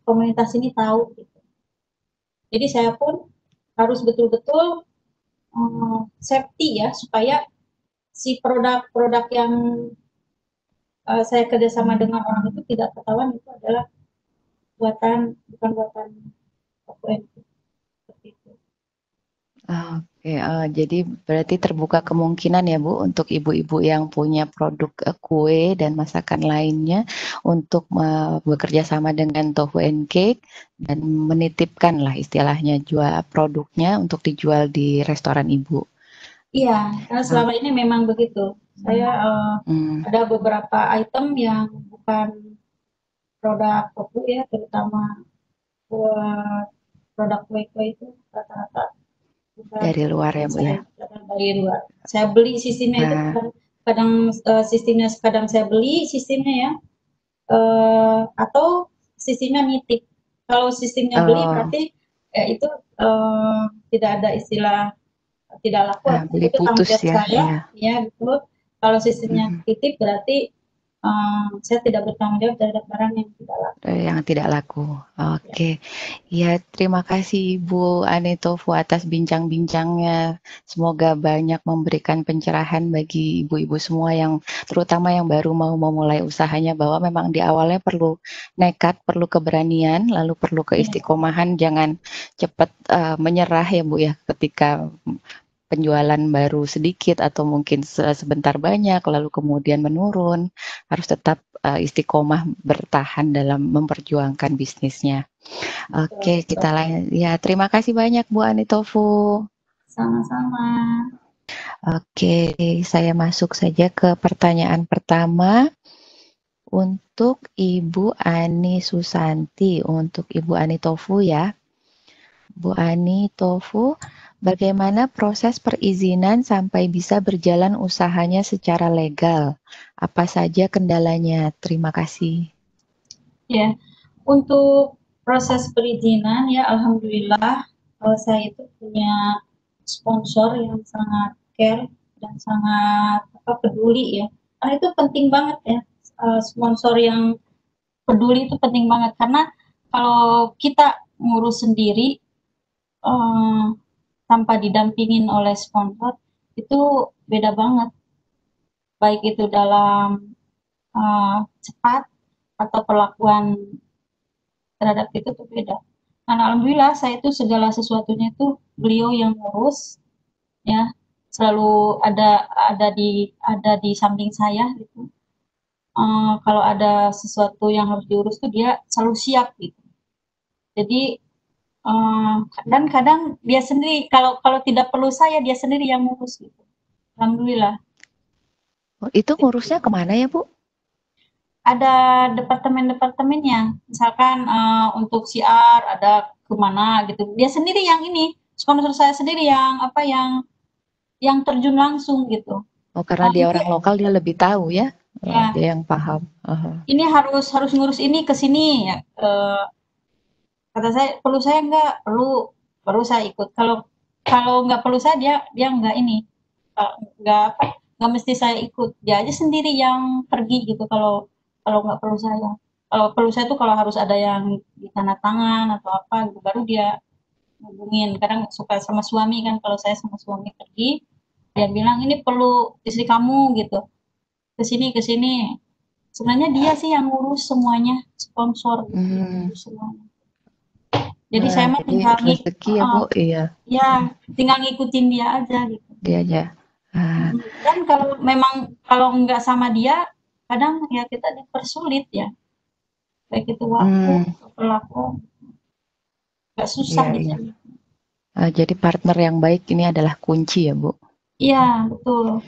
komunitas ini tahu gitu. Jadi saya pun harus betul-betul safety ya supaya si produk-produk yang saya kerjasama dengan orang itu tidak ketahuan itu adalah bukan buatan OPNK seperti itu. Oke, jadi berarti terbuka kemungkinan ya Bu untuk ibu-ibu yang punya produk kue dan masakan lainnya untuk bekerja sama dengan Tofu and Cake dan menitipkan lah istilahnya jual produknya untuk dijual di restoran Ibu. Iya, karena selama ini memang begitu. Saya Hmm, ada beberapa item yang bukan produk Tofu ya, terutama buat produk kue-kue itu rata-rata bukan dari luar ya Bu ya. saya datang dari luar. Saya beli sistemnya itu Nah, kadang sistemnya kadang saya beli sistemnya ya, atau sistemnya nitip. Kalau sistemnya beli oh, berarti itu tidak ada istilah tidak laku, beli itu tanggung putus jawab ya, saya, ya. ya gitu. Kalau sistemnya Mhm. titip berarti saya tidak bertanggung jawab terhadap barang yang tidak laku. Yang tidak laku. Ya. Oke. Ya, terima kasih Ibu Anitofu atas bincang-bincangnya. Semoga banyak memberikan pencerahan bagi ibu-ibu semua yang terutama yang baru mau memulai usahanya bahwa memang di awalnya perlu nekat, perlu keberanian, lalu perlu Ya. keistiqomahan, jangan cepat menyerah ya Bu ya ketika penjualan baru sedikit atau mungkin sebentar banyak lalu kemudian menurun, harus tetap istiqomah bertahan dalam memperjuangkan bisnisnya. Oke, kita lanjut. Ya, terima kasih banyak Bu Anitofu. Sama-sama. Oke, saya masuk saja ke pertanyaan pertama untuk Ibu Ani Susanti, untuk Ibu Anitofu ya. Bu Ani Tofu, bagaimana proses perizinan sampai bisa berjalan usahanya secara legal? Apa saja kendalanya? Terima kasih. Ya, untuk proses perizinan ya alhamdulillah saya itu punya sponsor yang sangat care dan sangat peduli ya. Karena itu penting banget ya, sponsor yang peduli itu penting banget karena kalau kita ngurus sendiri eh, tanpa didampingin oleh sponsor itu beda banget, baik itu dalam cepat atau perlakuan terhadap itu tuh beda. Dan alhamdulillah saya itu segala sesuatunya itu beliau yang ngurus ya, selalu ada di samping saya gitu. Kalau ada sesuatu yang harus diurus tuh dia selalu siap gitu. Jadi dan kadang dia sendiri kalau kalau tidak perlu saya dia sendiri yang ngurus gitu. Alhamdulillah. Itu ngurusnya kemana ya, Bu? Ada departemen-departemennya. Misalkan untuk CR ada kemana gitu. Dia sendiri yang ini, sponsor saya sendiri yang yang terjun langsung gitu. Oh, karena dia Ini orang lokal, dia lebih tahu ya. ya Dia yang paham. ini harus harus ngurus ini ke sini ya. Kata saya perlu saya enggak perlu perlu saya ikut. Kalau kalau nggak perlu saya dia nggak ini nggak apa nggak mesti saya ikut. Dia aja sendiri yang pergi gitu kalau kalau nggak perlu saya. Kalau perlu saya tuh kalau harus ada yang di tanda tangan atau apa gitu baru dia hubungin. Kadang suka sama suami kan kalau saya sama suami pergi dia bilang ini perlu istri kamu gitu ke sini. Sebenarnya dia sih yang ngurus semuanya sponsor gitu yang Hmm. ngurus semuanya. Jadi saya mah Jadi tinggal rezeki ya, Bu. Iya, ya tinggal ngikutin dia aja gitu. dia aja. Dan kalau memang kalau nggak sama dia, kadang ya kita dipersulit ya, baik itu waktu Hmm, atau perlakuan, nggak susah iya, di iya. sini. Jadi partner yang baik ini adalah kunci ya, Bu. Iya betul.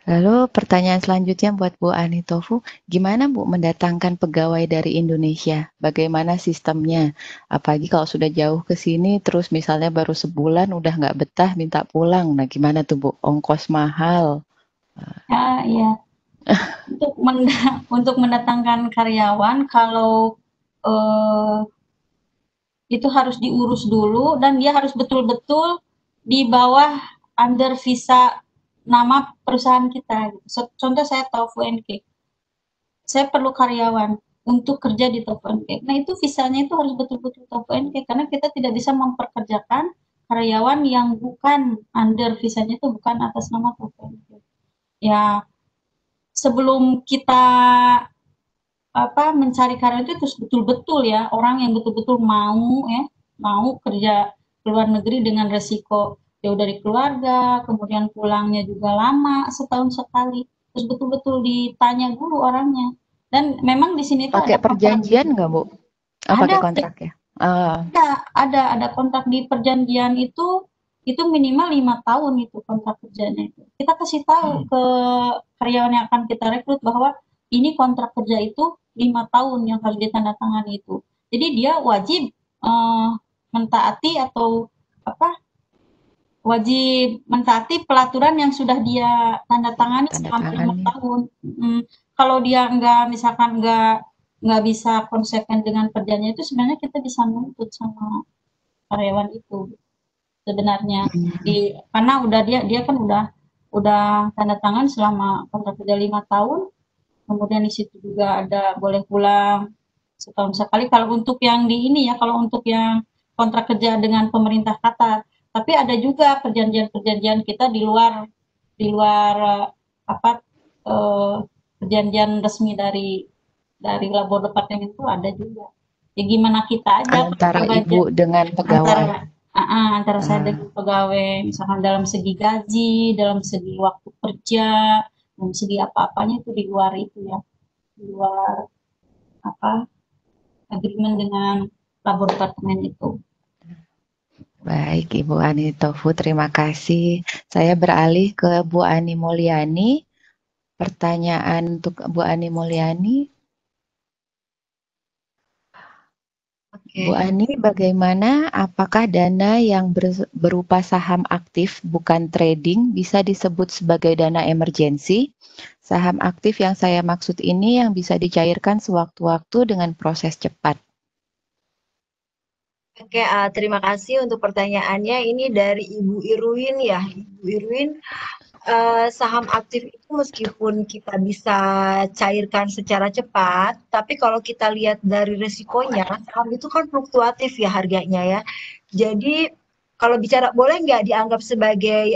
Lalu pertanyaan selanjutnya buat Bu Anitofu, gimana Bu mendatangkan pegawai dari Indonesia? Bagaimana sistemnya? Apalagi kalau sudah jauh ke sini, terus misalnya baru sebulan udah nggak betah minta pulang. Nah gimana tuh Bu? Ongkos mahal. Ya, iya. Untuk untuk mendatangkan karyawan kalau eh, itu harus diurus dulu dan dia harus betul-betul di bawah under visa nama perusahaan kita. Gitu. Contoh saya tahu FUNK. Saya perlu karyawan untuk kerja di Toko NK. Nah itu visanya itu harus betul-betul Toko NK karena kita tidak bisa memperkerjakan karyawan yang bukan under visanya itu bukan atas nama Toko NK. Ya sebelum kita mencari karyawan itu terus betul-betul ya, orang yang betul-betul mau kerja ke luar negeri dengan resiko jauh dari keluarga, kemudian pulangnya juga lama, setahun sekali, terus betul-betul ditanya dulu orangnya. Dan memang di sini tuh Pakai ada kontrak. perjanjian nggak, Bu? Oh, pakai Ada, kontrak ya? ada kontrak di perjanjian itu minimal 5 tahun itu kontrak kerjanya itu. Kita kasih tahu ke karyawan yang akan kita rekrut bahwa ini kontrak kerja itu 5 tahun yang harus ditandatangani itu. Jadi dia wajib mentaati atau wajib mentaati pelaturan yang sudah dia tandatangani selama 5 tahun. Kalau dia misalkan nggak bisa konsekuen dengan perjanjian itu, sebenarnya kita bisa nuntut sama karyawan itu sebenarnya, karena dia kan udah tanda tangan selama kontrak kerja 5 tahun, kemudian di situ juga ada boleh pulang setahun sekali kalau untuk yang kalau untuk yang kontrak kerja dengan pemerintah Qatar. Tapi ada juga perjanjian-perjanjian kita di luar perjanjian resmi dari labor departemen itu ada juga. Ya gimana kita aja Antara Ibu dengan pegawai. Antara saya dengan pegawai, misalkan dalam segi gaji, dalam segi waktu kerja, dalam segi apa-apanya itu di luar itu ya, di luar agreement dengan labor departemen itu. Baik, Ibu Ani Tofu, terima kasih. Saya beralih ke Bu Ani Mulyani. Pertanyaan untuk Bu Ani Mulyani. Bu Ani, bagaimana apakah dana yang berupa saham aktif bukan trading bisa disebut sebagai dana emergensi? Saham aktif yang saya maksud ini yang bisa dicairkan sewaktu-waktu dengan proses cepat. Oke, terima kasih untuk pertanyaannya. Ini dari Ibu Irwin ya. Ibu Irwin, saham aktif itu meskipun kita bisa cairkan secara cepat, tapi kalau kita lihat dari resikonya, saham itu kan fluktuatif ya harganya ya. Jadi kalau bicara boleh nggak dianggap sebagai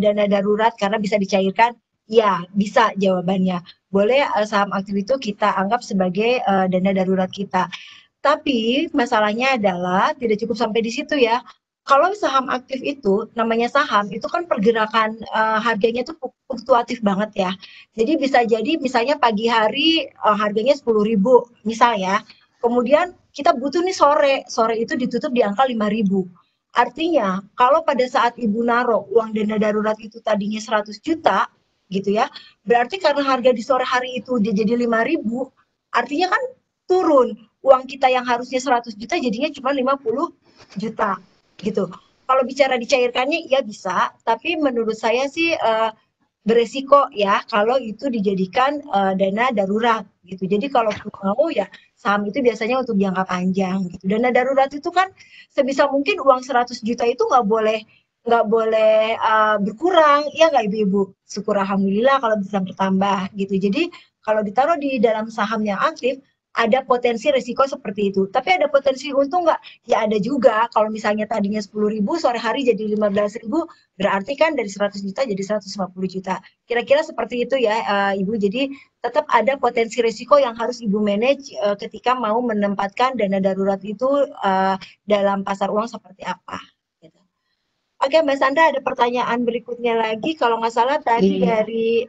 dana darurat karena bisa dicairkan? Ya, bisa jawabannya. Boleh saham aktif itu kita anggap sebagai dana darurat kita. Tapi masalahnya adalah tidak cukup sampai di situ ya. Kalau saham aktif itu, namanya saham, itu kan pergerakan harganya itu fluktuatif banget ya. Jadi bisa jadi misalnya pagi hari harganya 10.000 misalnya. Kemudian kita butuh nih sore itu ditutup di angka 5.000. Artinya kalau pada saat Ibu naruh uang dana darurat itu tadinya 100 juta gitu ya, berarti karena harga di sore hari itu dia jadi 5.000, artinya kan turun. Uang kita yang harusnya 100 juta jadinya cuma 50 juta gitu. Kalau bicara dicairkannya ya bisa, tapi menurut saya sih beresiko ya kalau itu dijadikan dana darurat gitu. Jadi kalau mau ya saham itu biasanya untuk jangka panjang gitu. Dana darurat itu kan sebisa mungkin uang 100 juta itu nggak boleh berkurang, ya nggak ibu-ibu? Syukur alhamdulillah kalau bisa bertambah gitu. Jadi kalau ditaruh di dalam saham yang aktif, ada potensi risiko seperti itu. Tapi ada potensi untung nggak? Ya ada juga. Kalau misalnya tadinya 10.000, sore hari jadi 15.000, berarti kan dari 100 juta jadi 150 juta. Kira-kira seperti itu ya Ibu. Jadi tetap ada potensi risiko yang harus Ibu manage ketika mau menempatkan dana darurat itu dalam pasar uang seperti apa. Gitu. Oke Mbak Sandra, ada pertanyaan berikutnya lagi. Kalau nggak salah tadi dari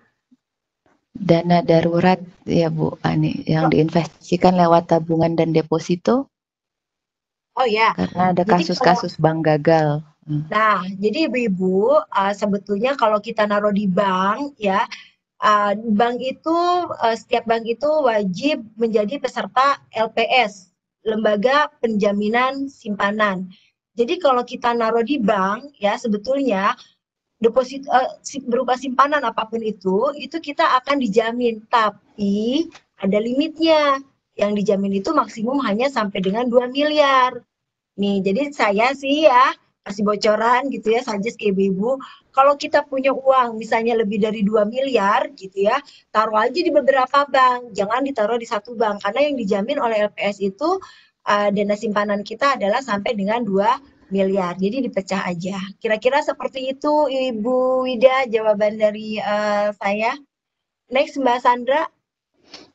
dana darurat ya Bu Ani yang diinvestasikan lewat tabungan dan deposito. Oh ya. Karena ada kasus-kasus bank gagal. Nah, jadi ibu-ibu sebetulnya kalau kita naruh di bank ya, bank itu setiap bank itu wajib menjadi peserta LPS, Lembaga Penjaminan Simpanan. Jadi kalau kita naruh di bank ya sebetulnya deposit berupa simpanan apapun itu kita akan dijamin, tapi ada limitnya. Yang dijamin itu maksimum hanya sampai dengan 2 miliar. Nih, jadi saya sih ya kasih bocoran gitu ya, suggest ke ibu-ibu, kalau kita punya uang misalnya lebih dari 2 miliar gitu ya, taruh aja di beberapa bank, jangan ditaruh di satu bank, karena yang dijamin oleh LPS itu dana simpanan kita adalah sampai dengan 2 miliar. Jadi dipecah aja. Kira-kira seperti itu Ibu Wida jawaban dari saya. Next Mbak Sandra.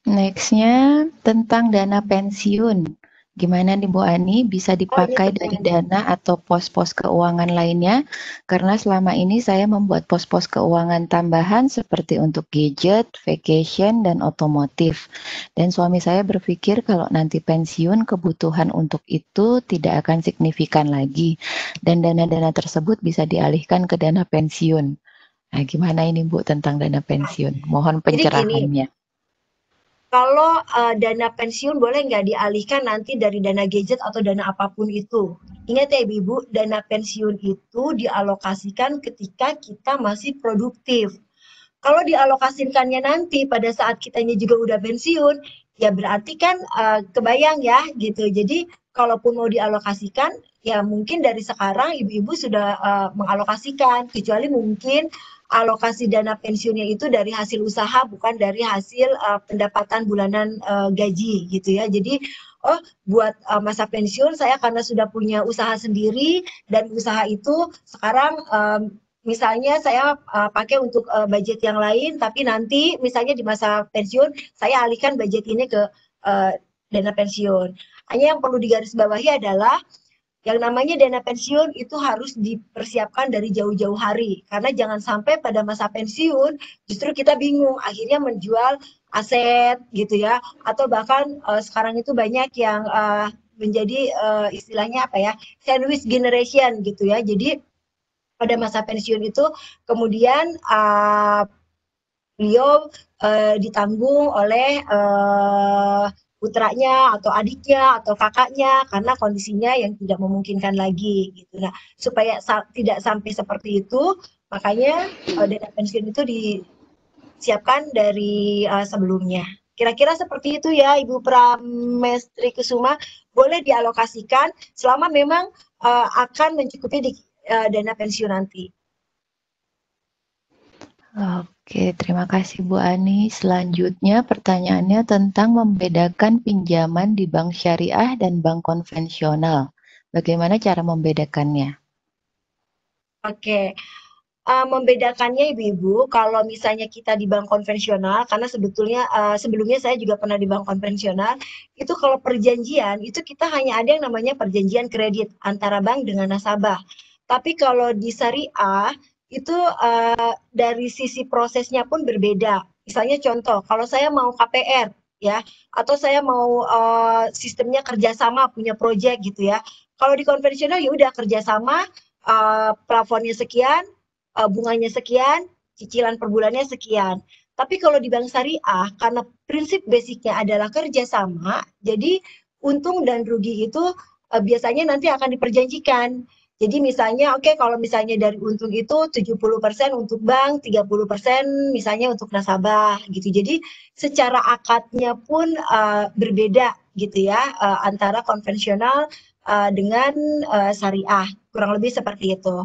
Nextnya tentang dana pensiun. Gimana nih Bu Ani, bisa Oh ini dipakai dari dana atau pos-pos keuangan lainnya? Karena selama ini saya membuat pos-pos keuangan tambahan seperti untuk gadget, vacation, dan otomotif. Dan suami saya berpikir kalau nanti pensiun kebutuhan untuk itu tidak akan signifikan lagi. Dan dana-dana tersebut bisa dialihkan ke dana pensiun. Nah, gimana ini Bu tentang dana pensiun? Mohon Jadi gini, pencerahannya. kalau dana pensiun boleh nggak dialihkan nanti dari dana gadget atau dana apapun itu. Ingat ya Ibu, dana pensiun itu dialokasikan ketika kita masih produktif. Kalau dialokasikannya nanti pada saat kitanya juga udah pensiun, ya berarti kan kebayang ya gitu. Jadi kalaupun mau dialokasikan, ya mungkin dari sekarang ibu-ibu sudah mengalokasikan, kecuali mungkin alokasi dana pensiunnya itu dari hasil usaha bukan dari hasil pendapatan bulanan gaji gitu ya. Jadi oh buat masa pensiun saya karena sudah punya usaha sendiri dan usaha itu sekarang misalnya saya pakai untuk budget yang lain, tapi nanti misalnya di masa pensiun saya alihkan budget ini ke dana pensiun. Hanya yang perlu digarisbawahi adalah yang namanya dana pensiun itu harus dipersiapkan dari jauh-jauh hari. Karena jangan sampai pada masa pensiun justru kita bingung, akhirnya menjual aset gitu ya. Atau bahkan sekarang itu banyak yang menjadi istilahnya apa ya, sandwich generation gitu ya. Jadi pada masa pensiun itu kemudian beliau ditanggung oleh putranya atau adiknya atau kakaknya karena kondisinya yang tidak memungkinkan lagi gitu. Nah, supaya tidak sampai seperti itu, makanya dana pensiun itu disiapkan dari sebelumnya. Kira-kira seperti itu ya Ibu Pramestri Kusuma, boleh dialokasikan selama memang akan mencukupi di dana pensiun nanti. Oke, terima kasih Bu Ani. Selanjutnya pertanyaannya tentang membedakan pinjaman di bank syariah dan bank konvensional. Bagaimana cara membedakannya? Oke, membedakannya Ibu-ibu, kalau misalnya kita di bank konvensional, karena sebetulnya sebelumnya saya juga pernah di bank konvensional, itu kalau perjanjian, itu kita hanya ada yang namanya perjanjian kredit antara bank dengan nasabah. Tapi kalau di syariah, itu dari sisi prosesnya pun berbeda. Misalnya contoh, kalau saya mau KPR, ya, atau saya mau sistemnya kerjasama, punya proyek gitu ya. Kalau di konvensional ya udah kerjasama, plafonnya sekian, bunganya sekian, cicilan per bulannya sekian. Tapi kalau di bank syariah, karena prinsip basicnya adalah kerjasama, jadi untung dan rugi itu biasanya nanti akan diperjanjikan. Jadi misalnya, oke, kalau misalnya dari untung itu 70% untuk bank, 30% misalnya untuk nasabah gitu. Jadi secara akadnya pun berbeda gitu ya antara konvensional dengan syariah. Kurang lebih seperti itu.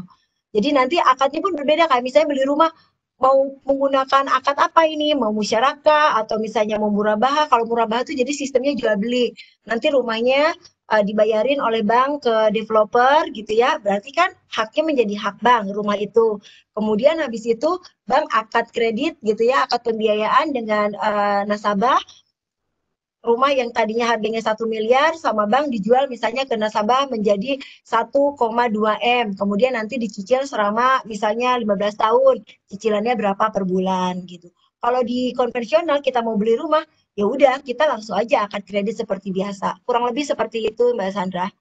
Jadi nanti akadnya pun berbeda, kayak misalnya beli rumah mau menggunakan akad apa ini, mau musyarakah atau misalnya mau murabahah. Kalau murabahah itu jadi sistemnya jual beli. Nanti rumahnya dibayarin oleh bank ke developer gitu ya. Berarti kan haknya menjadi hak bank rumah itu. Kemudian habis itu bank akad kredit gitu ya, akad pembiayaan dengan nasabah. Rumah yang tadinya harganya 1 miliar sama bank dijual misalnya ke nasabah menjadi 1,2 M. Kemudian nanti dicicil selama misalnya 15 tahun. Cicilannya berapa per bulan gitu. Kalau di konvensional kita mau beli rumah, ya udah kita langsung aja akad kredit seperti biasa. Kurang lebih seperti itu Mbak Sandra.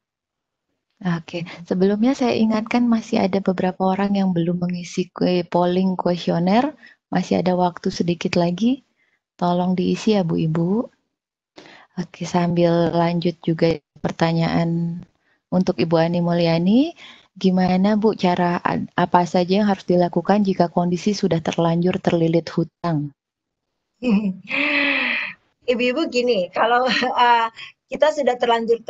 Oke, sebelumnya saya ingatkan masih ada beberapa orang yang belum mengisi polling kuesioner. Masih ada waktu sedikit lagi. Tolong diisi ya Bu Ibu. Oke, sambil lanjut juga pertanyaan untuk Ibu Ani Mulyani, gimana Bu cara apa saja yang harus dilakukan jika kondisi sudah terlanjur terlilit hutang? Ibu-ibu gini, kalau kita sudah terlanjur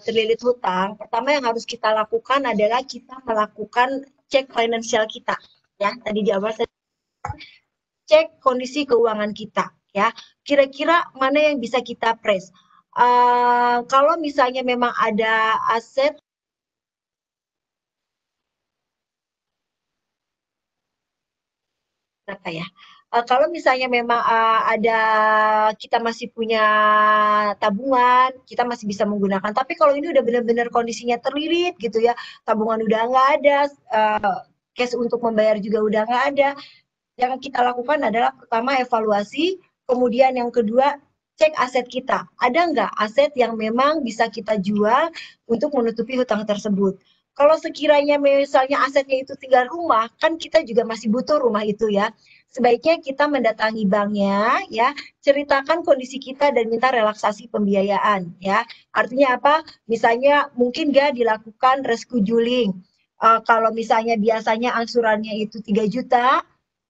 terlilit hutang, pertama yang harus kita lakukan adalah kita melakukan cek finansial kita. Ya, tadi di awal saya cek kondisi keuangan kita ya. Kira-kira mana yang bisa kita press. Kalau misalnya memang ada aset Apa ya? Kalau misalnya memang ada kita masih punya tabungan, kita masih bisa menggunakan. Tapi kalau ini udah benar-benar kondisinya terlilit gitu ya, tabungan udah nggak ada, cash untuk membayar juga udah nggak ada. Yang kita lakukan adalah pertama evaluasi, kemudian yang kedua cek aset kita. Ada nggak aset yang memang bisa kita jual untuk menutupi hutang tersebut. Kalau sekiranya misalnya asetnya itu tinggal rumah, kan kita juga masih butuh rumah itu ya. Sebaiknya kita mendatangi banknya ya, ceritakan kondisi kita dan minta relaksasi pembiayaan ya. Artinya apa? Misalnya mungkin nggak dilakukan rescheduling. Kalau misalnya biasanya angsurannya itu 3 juta,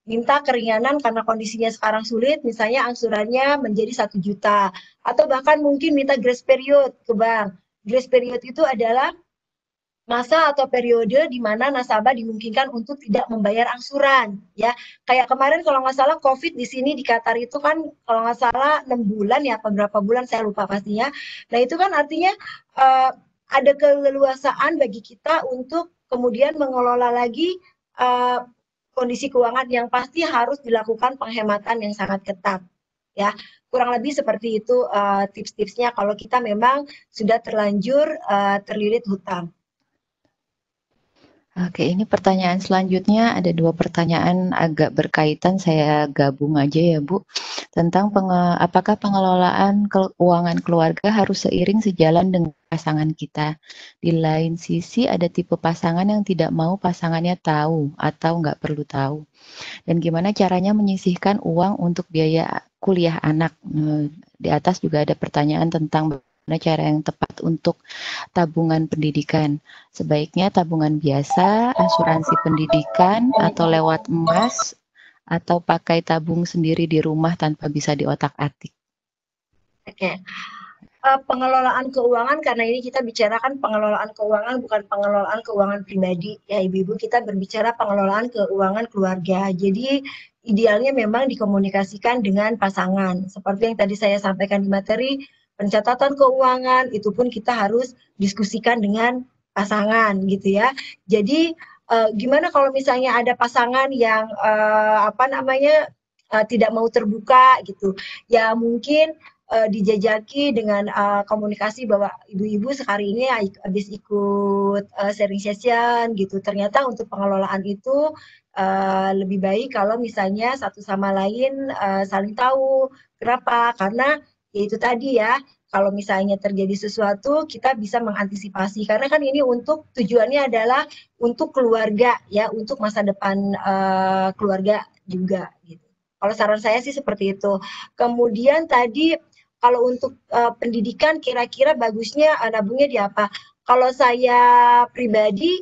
minta keringanan karena kondisinya sekarang sulit, misalnya angsurannya menjadi 1 juta. Atau bahkan mungkin minta grace period ke bank. Grace period itu adalah masa atau periode di mana nasabah dimungkinkan untuk tidak membayar angsuran ya. Kayak kemarin kalau nggak salah COVID di sini di Qatar itu kan kalau nggak salah 6 bulan ya apa berapa bulan saya lupa pastinya. Nah itu kan artinya ada keleluasaan bagi kita untuk kemudian mengelola lagi kondisi keuangan yang pasti harus dilakukan penghematan yang sangat ketat ya. Kurang lebih seperti itu tips-tipsnya kalau kita memang sudah terlanjur terlilit hutang. Oke, ini pertanyaan selanjutnya ada 2 pertanyaan agak berkaitan, saya gabung aja ya Bu. Tentang apakah pengelolaan keuangan keluarga harus seiring sejalan dengan pasangan kita? Di lain sisi ada tipe pasangan yang tidak mau pasangannya tahu atau nggak perlu tahu. Dan gimana caranya menyisihkan uang untuk biaya kuliah anak? Di atas juga ada pertanyaan tentang bagaimana cara yang tepat untuk tabungan pendidikan. Sebaiknya tabungan biasa, asuransi pendidikan, atau lewat emas, atau pakai tabung sendiri di rumah tanpa bisa diotak-atik. Oke. Pengelolaan keuangan, karena ini kita bicarakan pengelolaan keuangan bukan pengelolaan keuangan pribadi ya ibu-ibu, kita berbicara pengelolaan keuangan keluarga. Jadi idealnya memang dikomunikasikan dengan pasangan. Seperti yang tadi saya sampaikan di materi, pencatatan keuangan itu pun kita harus diskusikan dengan pasangan gitu ya. Jadi gimana kalau misalnya ada pasangan yang tidak mau terbuka gitu. Ya mungkin dijajaki dengan komunikasi bahwa ibu-ibu sekali ini habis ikut sharing session gitu. Ternyata untuk pengelolaan itu lebih baik kalau misalnya satu sama lain saling tahu. Kenapa? Karena ya itu tadi ya, kalau misalnya terjadi sesuatu kita bisa mengantisipasi. Karena kan ini untuk tujuannya adalah untuk keluarga ya, untuk masa depan keluarga juga gitu. Kalau saran saya sih seperti itu. Kemudian tadi kalau untuk pendidikan kira-kira bagusnya nabungnya di apa? Kalau saya pribadi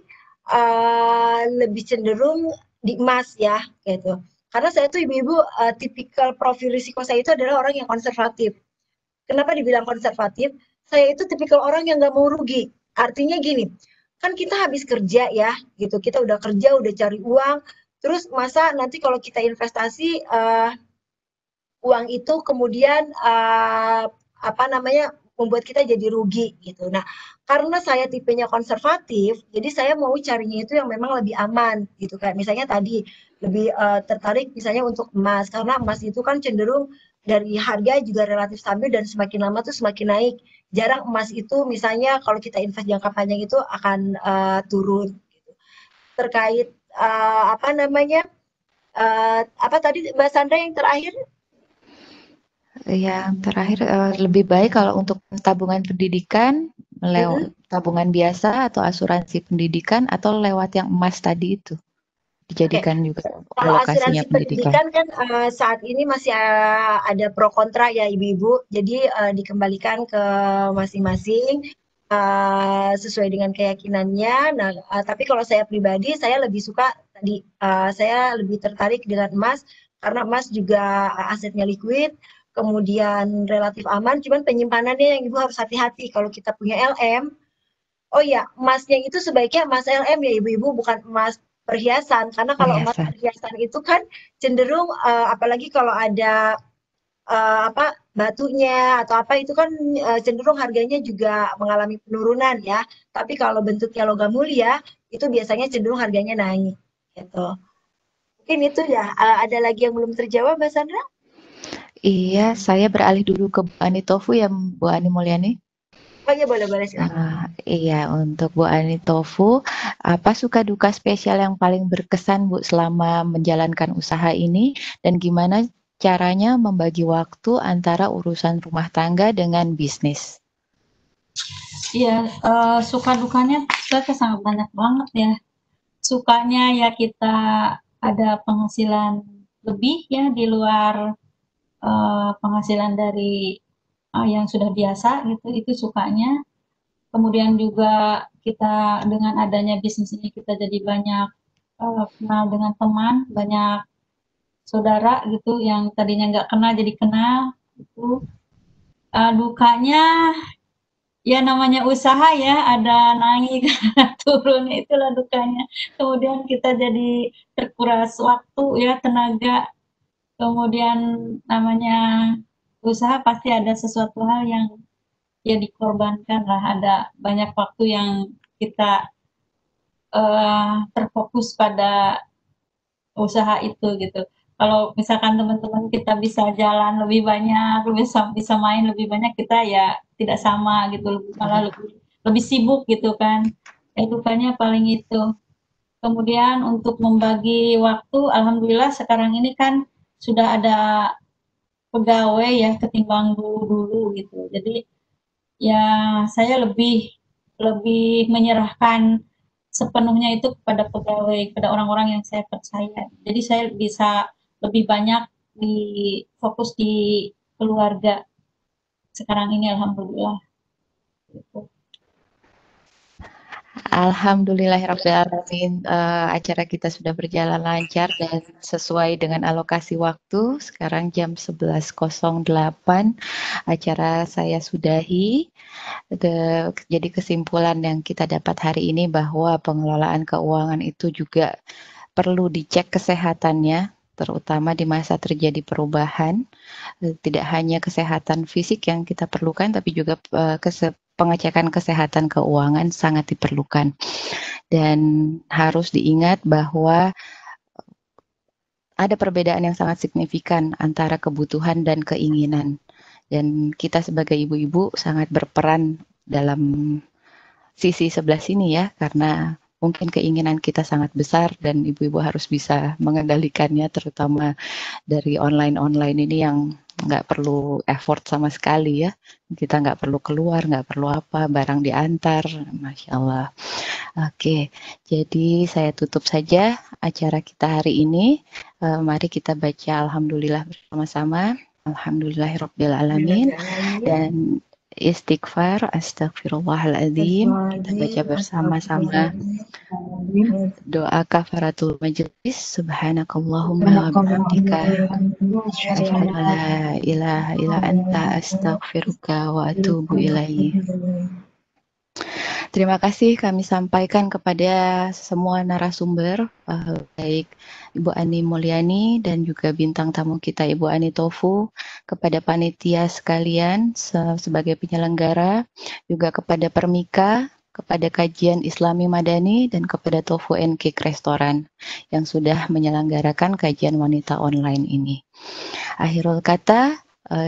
lebih cenderung di emas ya gitu. Karena saya tuh ibu-ibu tipikal profil risiko saya itu adalah orang yang konservatif. Kenapa dibilang konservatif? Saya itu tipikal orang yang nggak mau rugi. Artinya gini, kan kita habis kerja ya gitu. Kita udah kerja, udah cari uang, terus masa nanti kalau kita investasi uang itu kemudian membuat kita jadi rugi gitu. Nah, karena saya tipenya konservatif, jadi saya mau carinya itu yang memang lebih aman gitu. Kayak misalnya tadi lebih tertarik misalnya untuk emas, karena emas itu kan cenderung dari harga juga relatif stabil dan semakin lama tuh semakin naik. Jarang emas itu misalnya kalau kita invest jangka panjang itu akan turun. Gitu. Terkait apa tadi Mbak Sandra yang terakhir? Yang terakhir lebih baik kalau untuk tabungan pendidikan lewat tabungan biasa atau asuransi pendidikan atau lewat yang emas tadi itu dijadikan juga Kalau alokasinya asuransi pendidikan kan saat ini masih ada pro kontra ya ibu-ibu, jadi dikembalikan ke masing-masing sesuai dengan keyakinannya. Nah, tapi kalau saya pribadi saya lebih suka tadi saya lebih tertarik dengan emas karena emas juga asetnya liquid, kemudian relatif aman. Cuman penyimpanannya yang ibu harus hati-hati kalau kita punya LM. Oh ya, emasnya itu sebaiknya emas LM ya ibu-ibu, bukan emas perhiasan. Karena kalau emas perhiasan. perhiasan itu kan cenderung apalagi kalau ada batunya atau apa itu kan cenderung harganya juga mengalami penurunan ya. Tapi kalau bentuknya logam mulia itu biasanya cenderung harganya naik gitu. Mungkin itu ya, ada lagi yang belum terjawab, Mbak Sandra? Iya, saya beralih dulu ke Bu Ani Tofu ya, Bu Ani Mulyani. Oh iya, boleh-boleh, silakan. Iya, untuk Bu Ani Tofu, apa suka duka spesial yang paling berkesan Bu selama menjalankan usaha ini, dan gimana caranya membagi waktu antara urusan rumah tangga dengan bisnis? Iya, suka dukanya saya sangat banyak banget ya. Sukanya ya kita ada penghasilan lebih ya di luar penghasilan dari yang sudah biasa gitu, itu sukanya. Kemudian juga kita dengan adanya bisnis ini kita jadi banyak kenal dengan teman, banyak saudara gitu yang tadinya nggak kenal jadi kenal gitu. Dukanya ya namanya usaha ya, ada naik ada turun, itulah dukanya. Kemudian kita jadi terkuras waktu ya, tenaga. Kemudian namanya usaha pasti ada sesuatu hal yang ya dikorbankan lah, ada banyak waktu yang kita terfokus pada usaha itu gitu. Kalau misalkan teman-teman kita bisa jalan lebih banyak, bisa bisa main lebih banyak, kita ya tidak sama gitu, malah lebih lebih sibuk gitu kan. Dukanya paling itu. Kemudian untuk membagi waktu, alhamdulillah sekarang ini kan sudah ada pegawai ya ketimbang dulu-dulu gitu. Jadi ya saya lebih lebih menyerahkan sepenuhnya itu kepada pegawai, kepada orang-orang yang saya percaya. Jadi saya bisa lebih banyak fokus di keluarga sekarang ini, alhamdulillah. Gitu. Alhamdulillahirrahmanirrahim, acara kita sudah berjalan lancar dan sesuai dengan alokasi waktu. Sekarang jam 11.08, acara saya sudahi. Jadi kesimpulan yang kita dapat hari ini bahwa pengelolaan keuangan itu juga perlu dicek kesehatannya, terutama di masa terjadi perubahan. Tidak hanya kesehatan fisik yang kita perlukan, tapi juga pengecekan kesehatan keuangan sangat diperlukan. Dan harus diingat bahwa ada perbedaan yang sangat signifikan antara kebutuhan dan keinginan. Dan kita sebagai ibu-ibu sangat berperan dalam sisi sebelah sini ya, karena mungkin keinginan kita sangat besar dan ibu-ibu harus bisa mengendalikannya, terutama dari online ini yang nggak perlu effort sama sekali ya. Kita nggak perlu keluar, nggak perlu apa, barang diantar, Masya Allah. Oke, jadi saya tutup saja acara kita hari ini. Mari kita baca Alhamdulillah bersama-sama. Alhamdulillahirrabbilalamin. Dan istighfar, astagfirullahaladzim. Kita baca bersama-sama doa kafaratul majlis. Subhanakallahumma wa bihamdika asyhadu an la ilaha illa anta astaghfiruka wa atubu ilaik. Terima kasih kami sampaikan kepada semua narasumber, baik Ibu Ani Mulyani dan juga bintang tamu kita Ibu Ani Tofu, kepada panitia sekalian sebagai penyelenggara, juga kepada Permika, kepada Kajian Islami Madani, dan kepada Tofu and Cake Restoran yang sudah menyelenggarakan kajian wanita online ini. Akhirul kata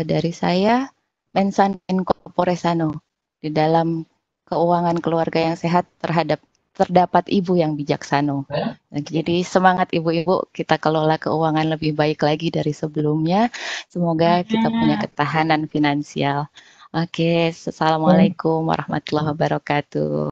dari saya, mensan in corpore sano, di dalam keuangan keluarga yang sehat terdapat ibu yang bijaksana. Jadi semangat ibu-ibu, kita kelola keuangan lebih baik lagi dari sebelumnya. Semoga kita punya ketahanan finansial. Oke, assalamualaikum warahmatullahi wabarakatuh.